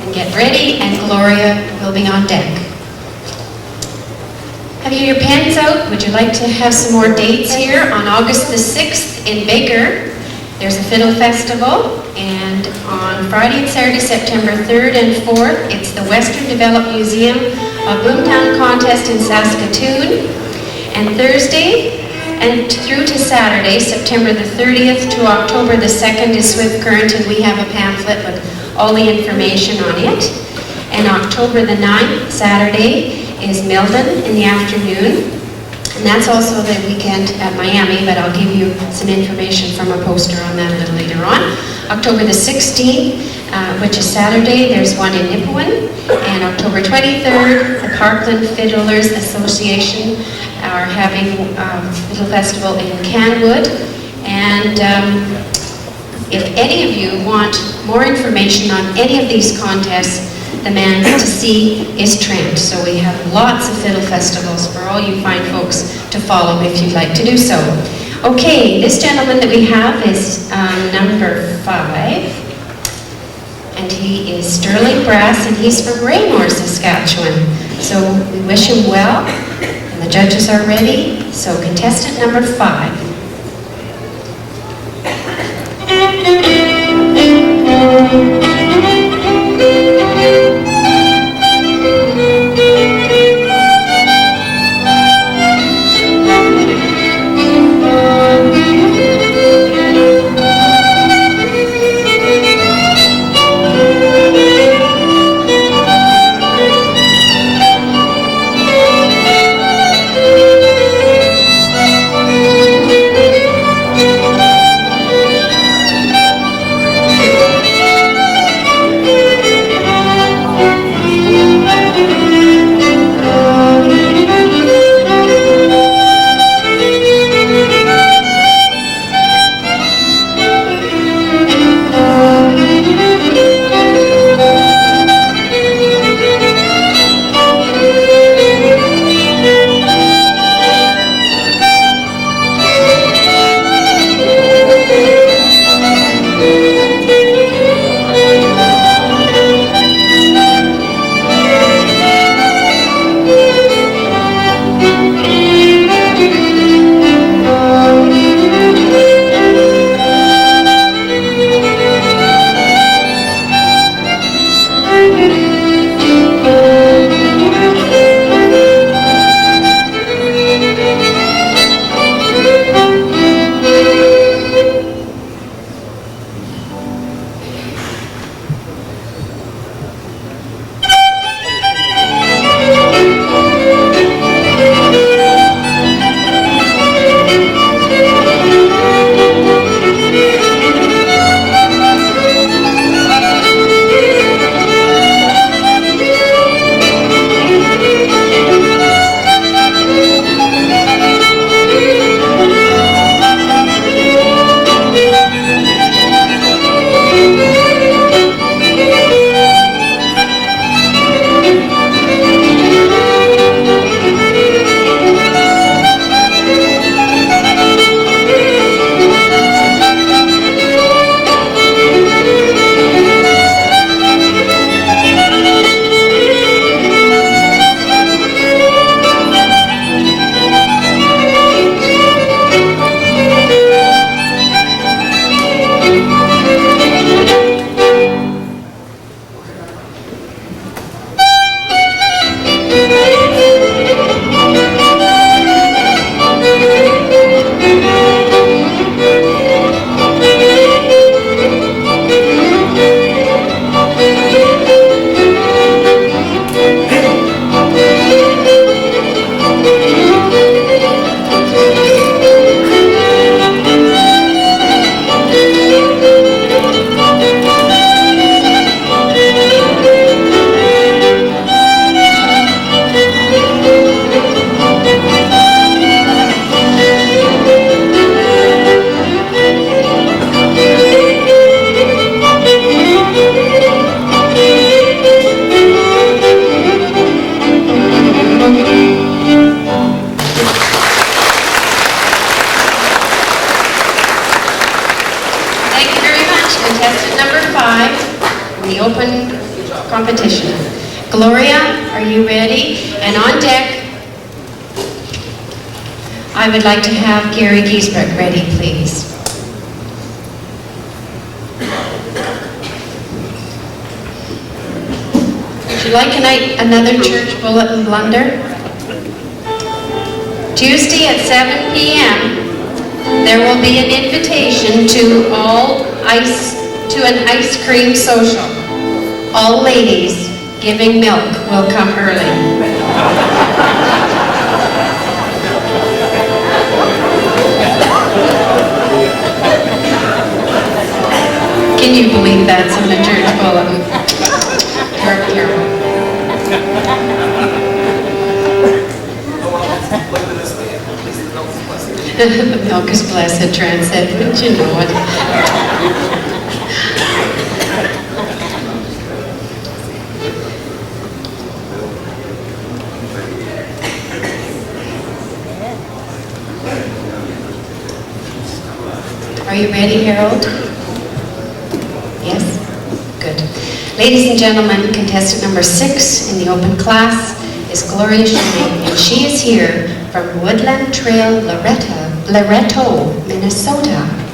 and get ready, and Gloria will be on deck. Have you your pens out? Would you like to have some more dates here? On August the 6th in Baker, there's a Fiddle Festival, and on Friday and Saturday, September 3rd and 4th, it's the Western Developed Museum of Boomtown Contest in Saskatoon, and Thursday and through to Saturday, September the 30th to October the 2nd is Swift Current, and we have a pamphlet with all the information on it. And October the 9th, Saturday, is Milton in the afternoon. And that's also the weekend at Miami, but I'll give you some information from a poster on that a little later on. October the 16th, which is Saturday, there's one in Nipawin. And October 23rd, the Parkland Fiddlers Association are having a little festival in Canwood. And if any of you want more information on any of these contests, the man to see is Trent. So we have lots of fiddle festivals for all you fine folks to follow if you'd like to do so. Okay, this gentleman that we have is number 5. And he is Sterling Brass, and he's from Raymore, Saskatchewan. So we wish him well, and the judges are ready. So contestant number 5. the open competition. Gloria, are you ready? And on deck, I would like to have Gary Giesbrecht ready, please. Would you like another church bulletin blunder? Tuesday at 7 p.m. there will be an invitation to an ice cream social. All ladies giving milk will come early. Can you believe that's on the church bulletin? Terrible. The milk is blessed, Tran said, wouldn't you know it? Are you ready, Harold? Yes? Good. Ladies and gentlemen, contestant number 6 in the open class is Gloria Schilling, and she is here from Woodland Trail, Loretto, Minnesota.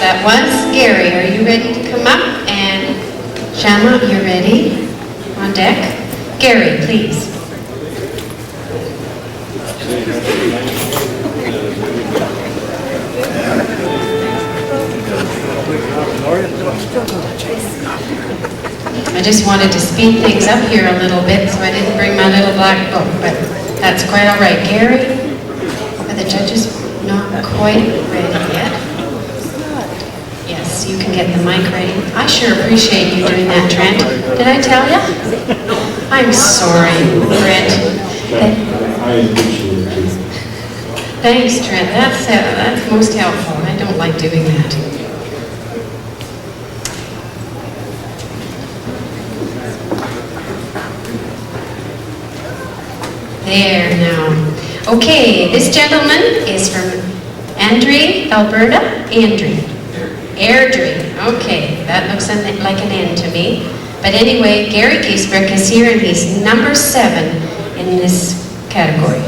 that once. Gary, are you ready to come up? And Shama, you ready? On deck? Gary, please. I just wanted to speed things up here a little bit, so I didn't bring my little black book, but that's quite all right. Gary, are the judges not quite ready yet? Yes, you can get the mic ready. I sure appreciate you doing that, Trent. Did I tell you? I'm sorry, Brent. I appreciate it. Thanks, Trent. That's most helpful. I don't like doing that. There now. Okay, this gentleman is from Andre, Alberta. Airdrie. Okay, that looks like an N to me. But anyway, Gary Giesbrecht is here and he's number 7 in this category.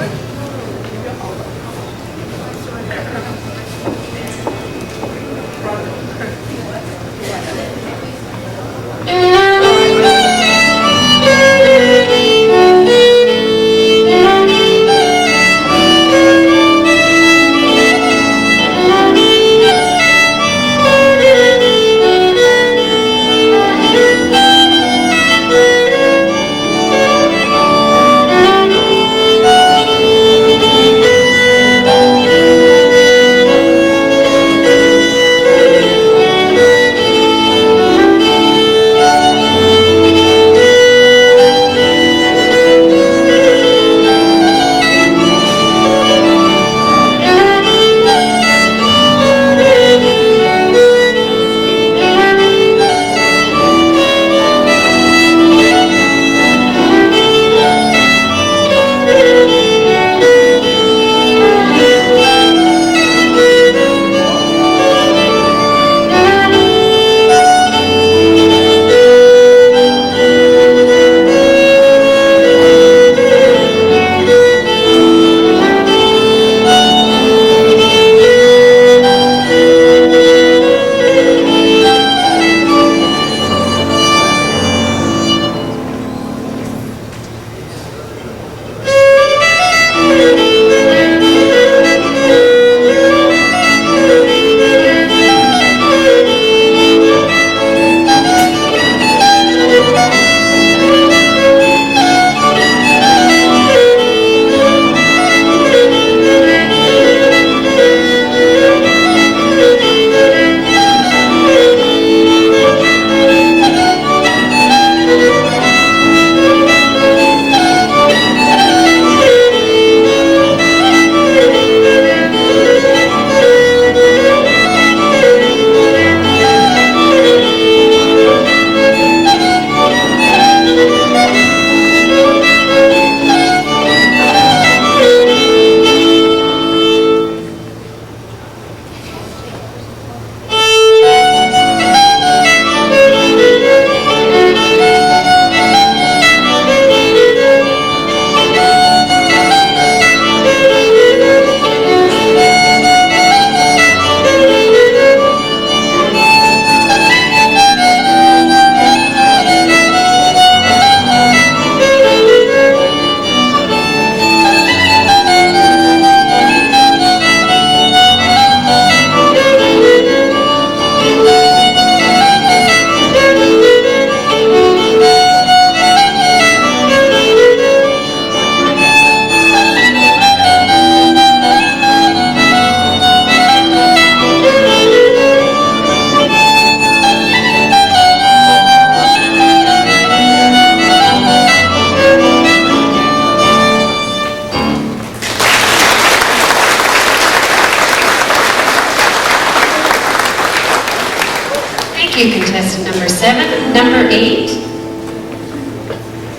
Thank you, contestant number 7. Number 8,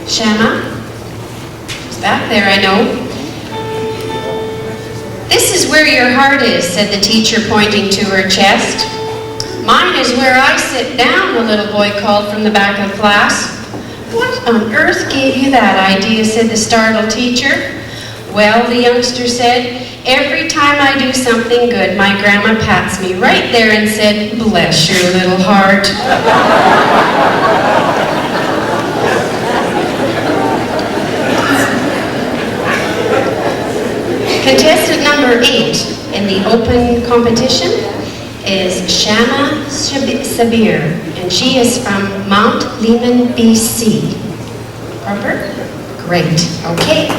Shama. She's back there, I know. This is where your heart is, said the teacher, pointing to her chest. Mine is where I sit down, the little boy called from the back of class. What on earth gave you that idea, said the startled teacher. Well, the youngster said, every time I do something good, my grandma pats me right there and said, bless your little heart. Contestant number 8 in the open competition is Shama Sabir, and she is from Mount Lehman, BC. Proper? Great. Okay.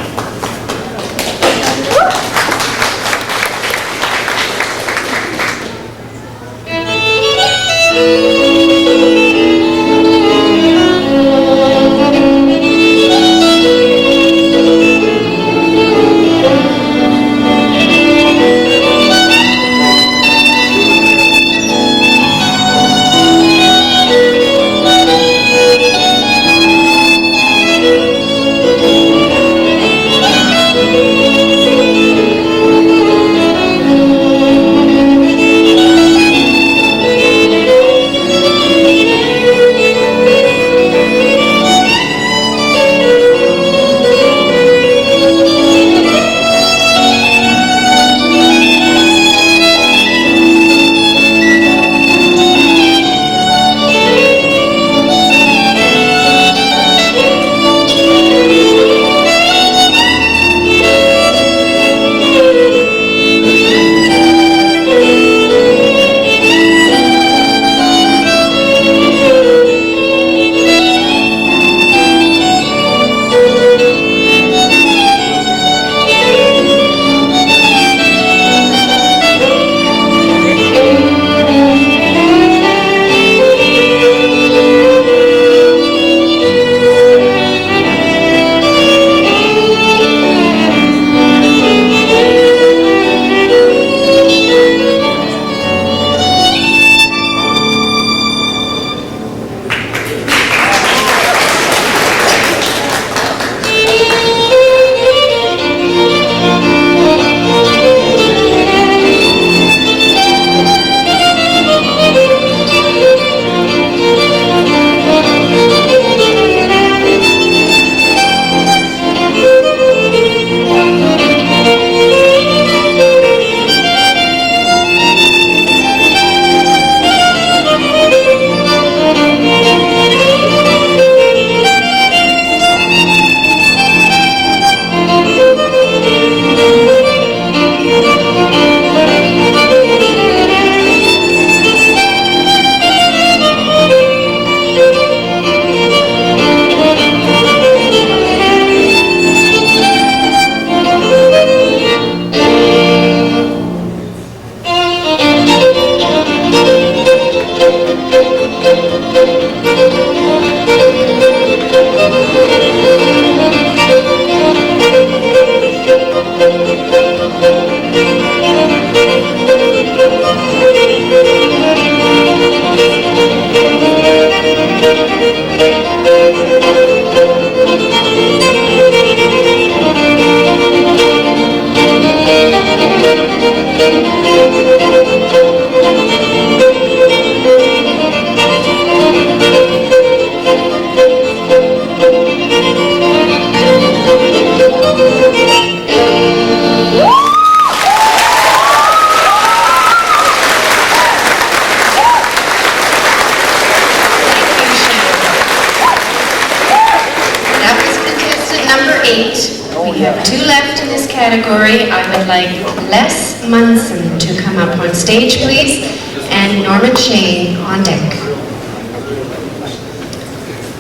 We have 2 left in this category. I would like Les Munson to come up on stage, please, and Norman Shane on deck.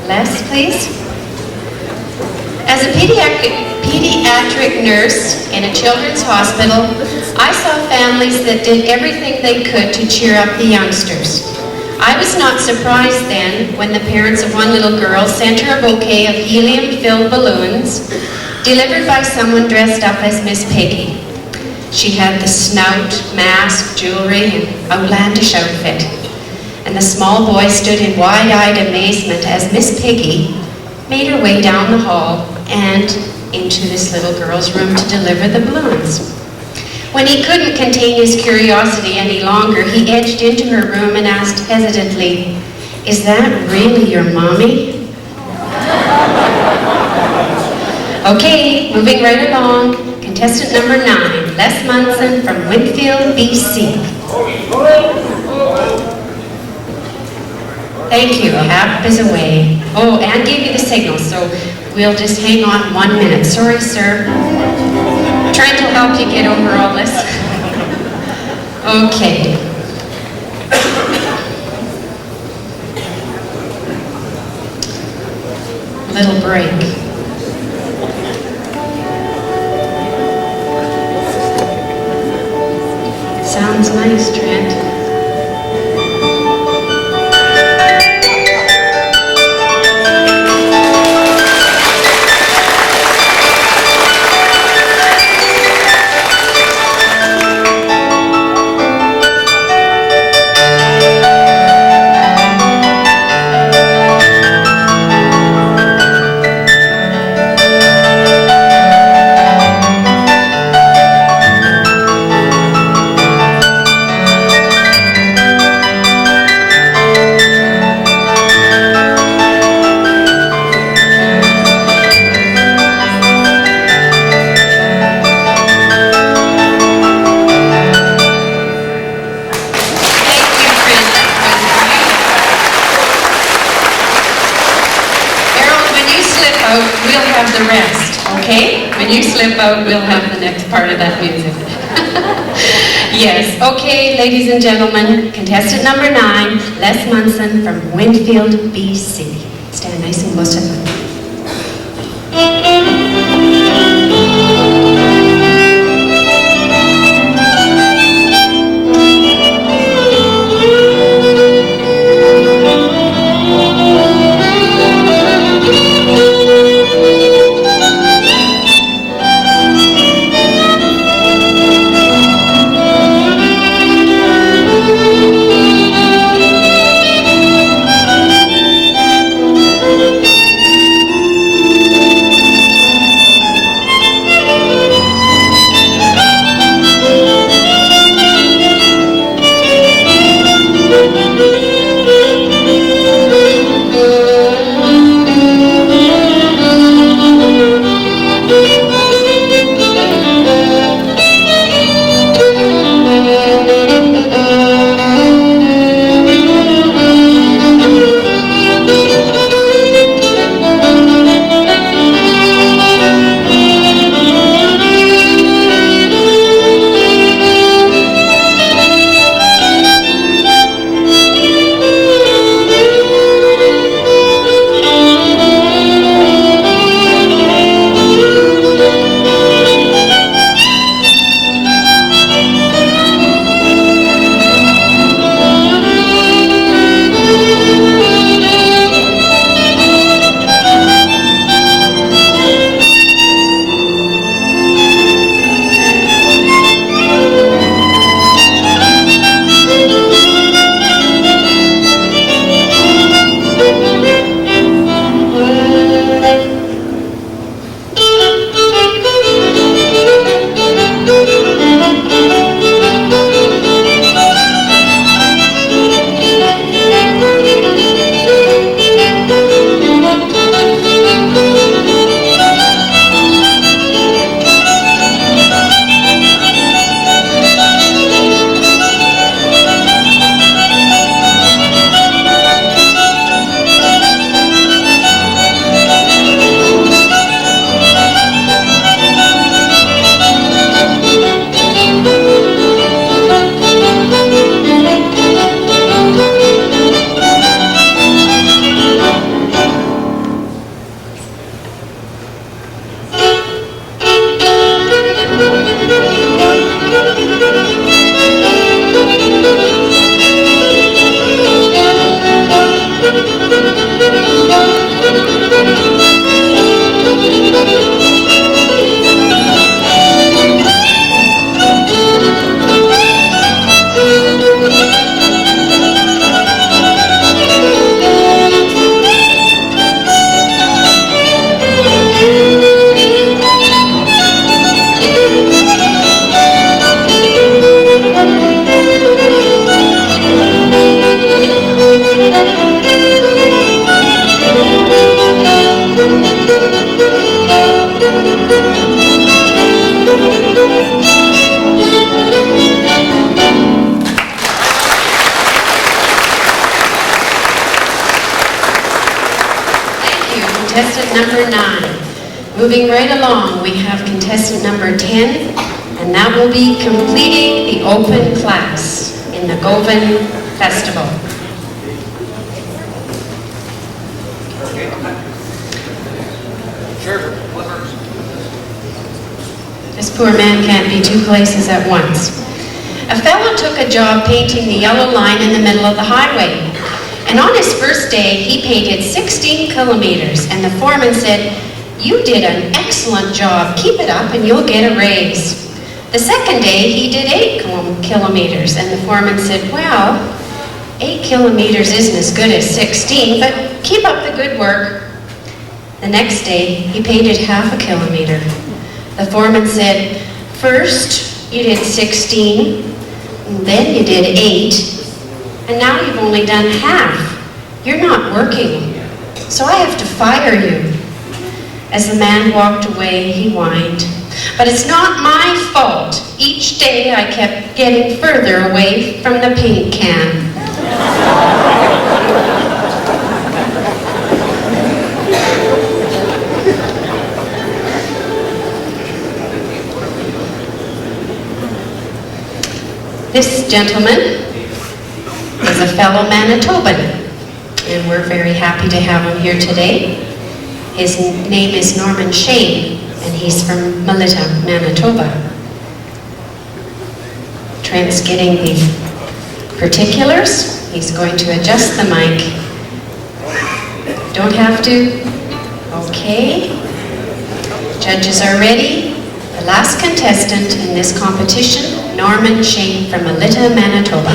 Les, please. As a pediatric nurse in a children's hospital, I saw families that did everything they could to cheer up the youngsters. I was not surprised then when the parents of one little girl sent her a bouquet of helium-filled balloons delivered by someone dressed up as Miss Piggy. She had the snout, mask, jewelry, and outlandish outfit. And the small boy stood in wide-eyed amazement as Miss Piggy made her way down the hall and into this little girl's room to deliver the balloons. When he couldn't contain his curiosity any longer, he edged into her room and asked hesitantly, "Is that really your mommy?" Okay, moving right along. Contestant number 9, Les Munson from Winfield, BC. Thank you, half is away. Oh, Anne gave you the signal, so we'll just hang on 1 minute. Sorry, sir. Trying to help you get over all this. Okay. Little break. Sounds nice, Trent. We'll have the rest, okay? When you slip out, we'll have the next part of that music. Yes, okay, ladies and gentlemen, contestant number 9, Les Munson from Winfield, BC. Stand nice and close to the mic. Contestant number 9. Moving right along, we have contestant number 10, and that will be completing the open class in the Govan Festival. This poor man can't be two places at once. A fellow took a job painting the yellow line in the middle of the highway. And on his first day, he painted 16 kilometers, and the foreman said, "You did an excellent job. Keep it up and you'll get a raise." The second day, he did 8 kilometers, and the foreman said, "Well, 8 kilometers isn't as good as 16, but keep up the good work." The next day, he painted half a kilometer. The foreman said, "First, you did 16, and then you did 8, and now you've only done half. You're not working, so I have to fire you." As the man walked away, he whined, "But it's not my fault. Each day I kept getting further away from the paint can." This gentleman is a fellow Manitoban, and we're very happy to have him here today. His name is Norman Shane, and he's from Melita, Manitoba. Trent's getting the particulars. He's going to adjust the mic. Don't have to? Okay. Judges are ready. The last contestant in this competition, Norman Shane from Melita, Manitoba.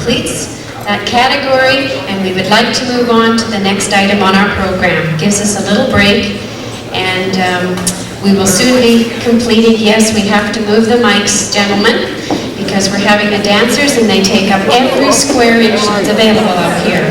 completes that category, and we would like to move on to the next item on our program. Gives us a little break, and we will soon be completing. Yes, we have to move the mics, gentlemen, because we're having the dancers and they take up every square inch that's available up here.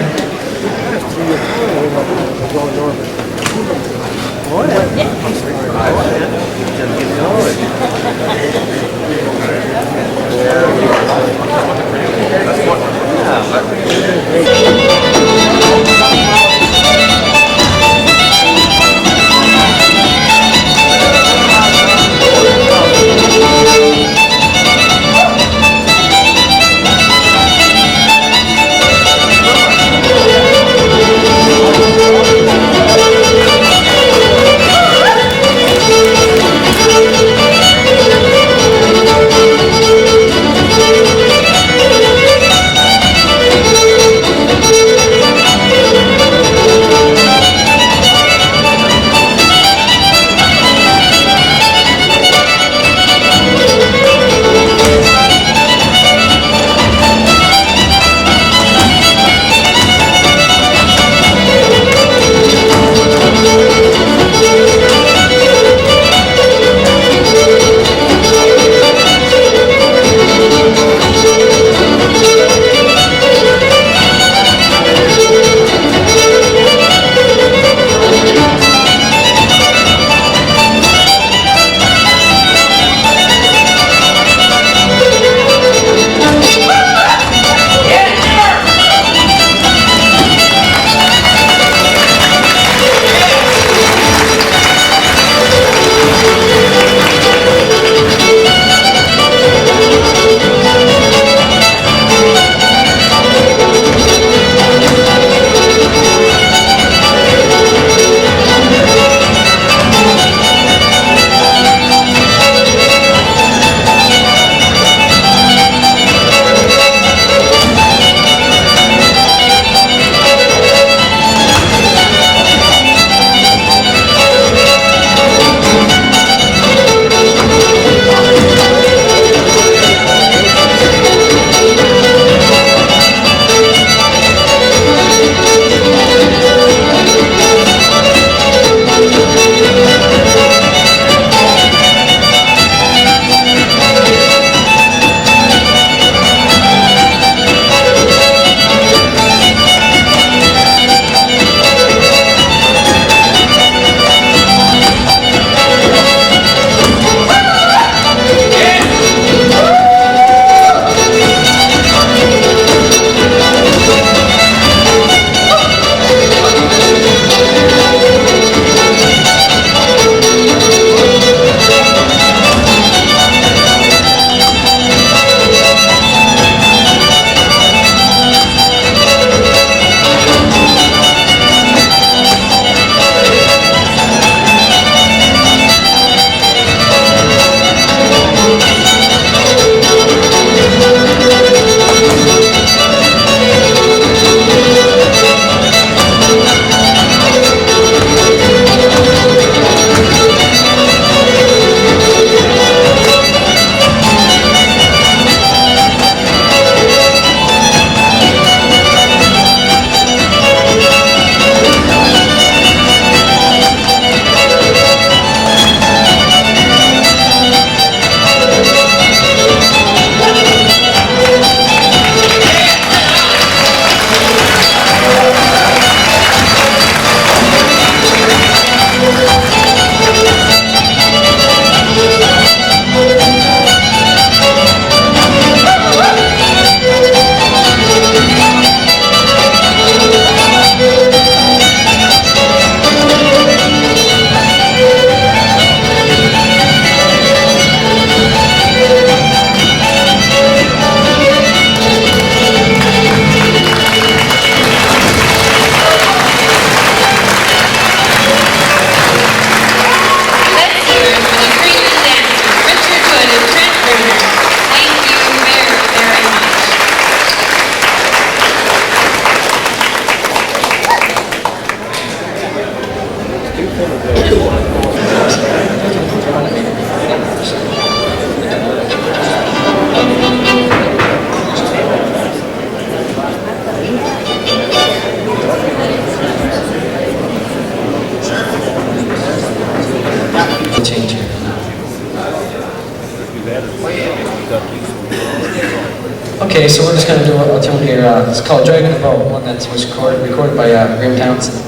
Okay, so we're just going to do a tune here. It's called Dragon the Boat, one that was recorded by Graham Townsend.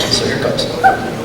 So here it goes.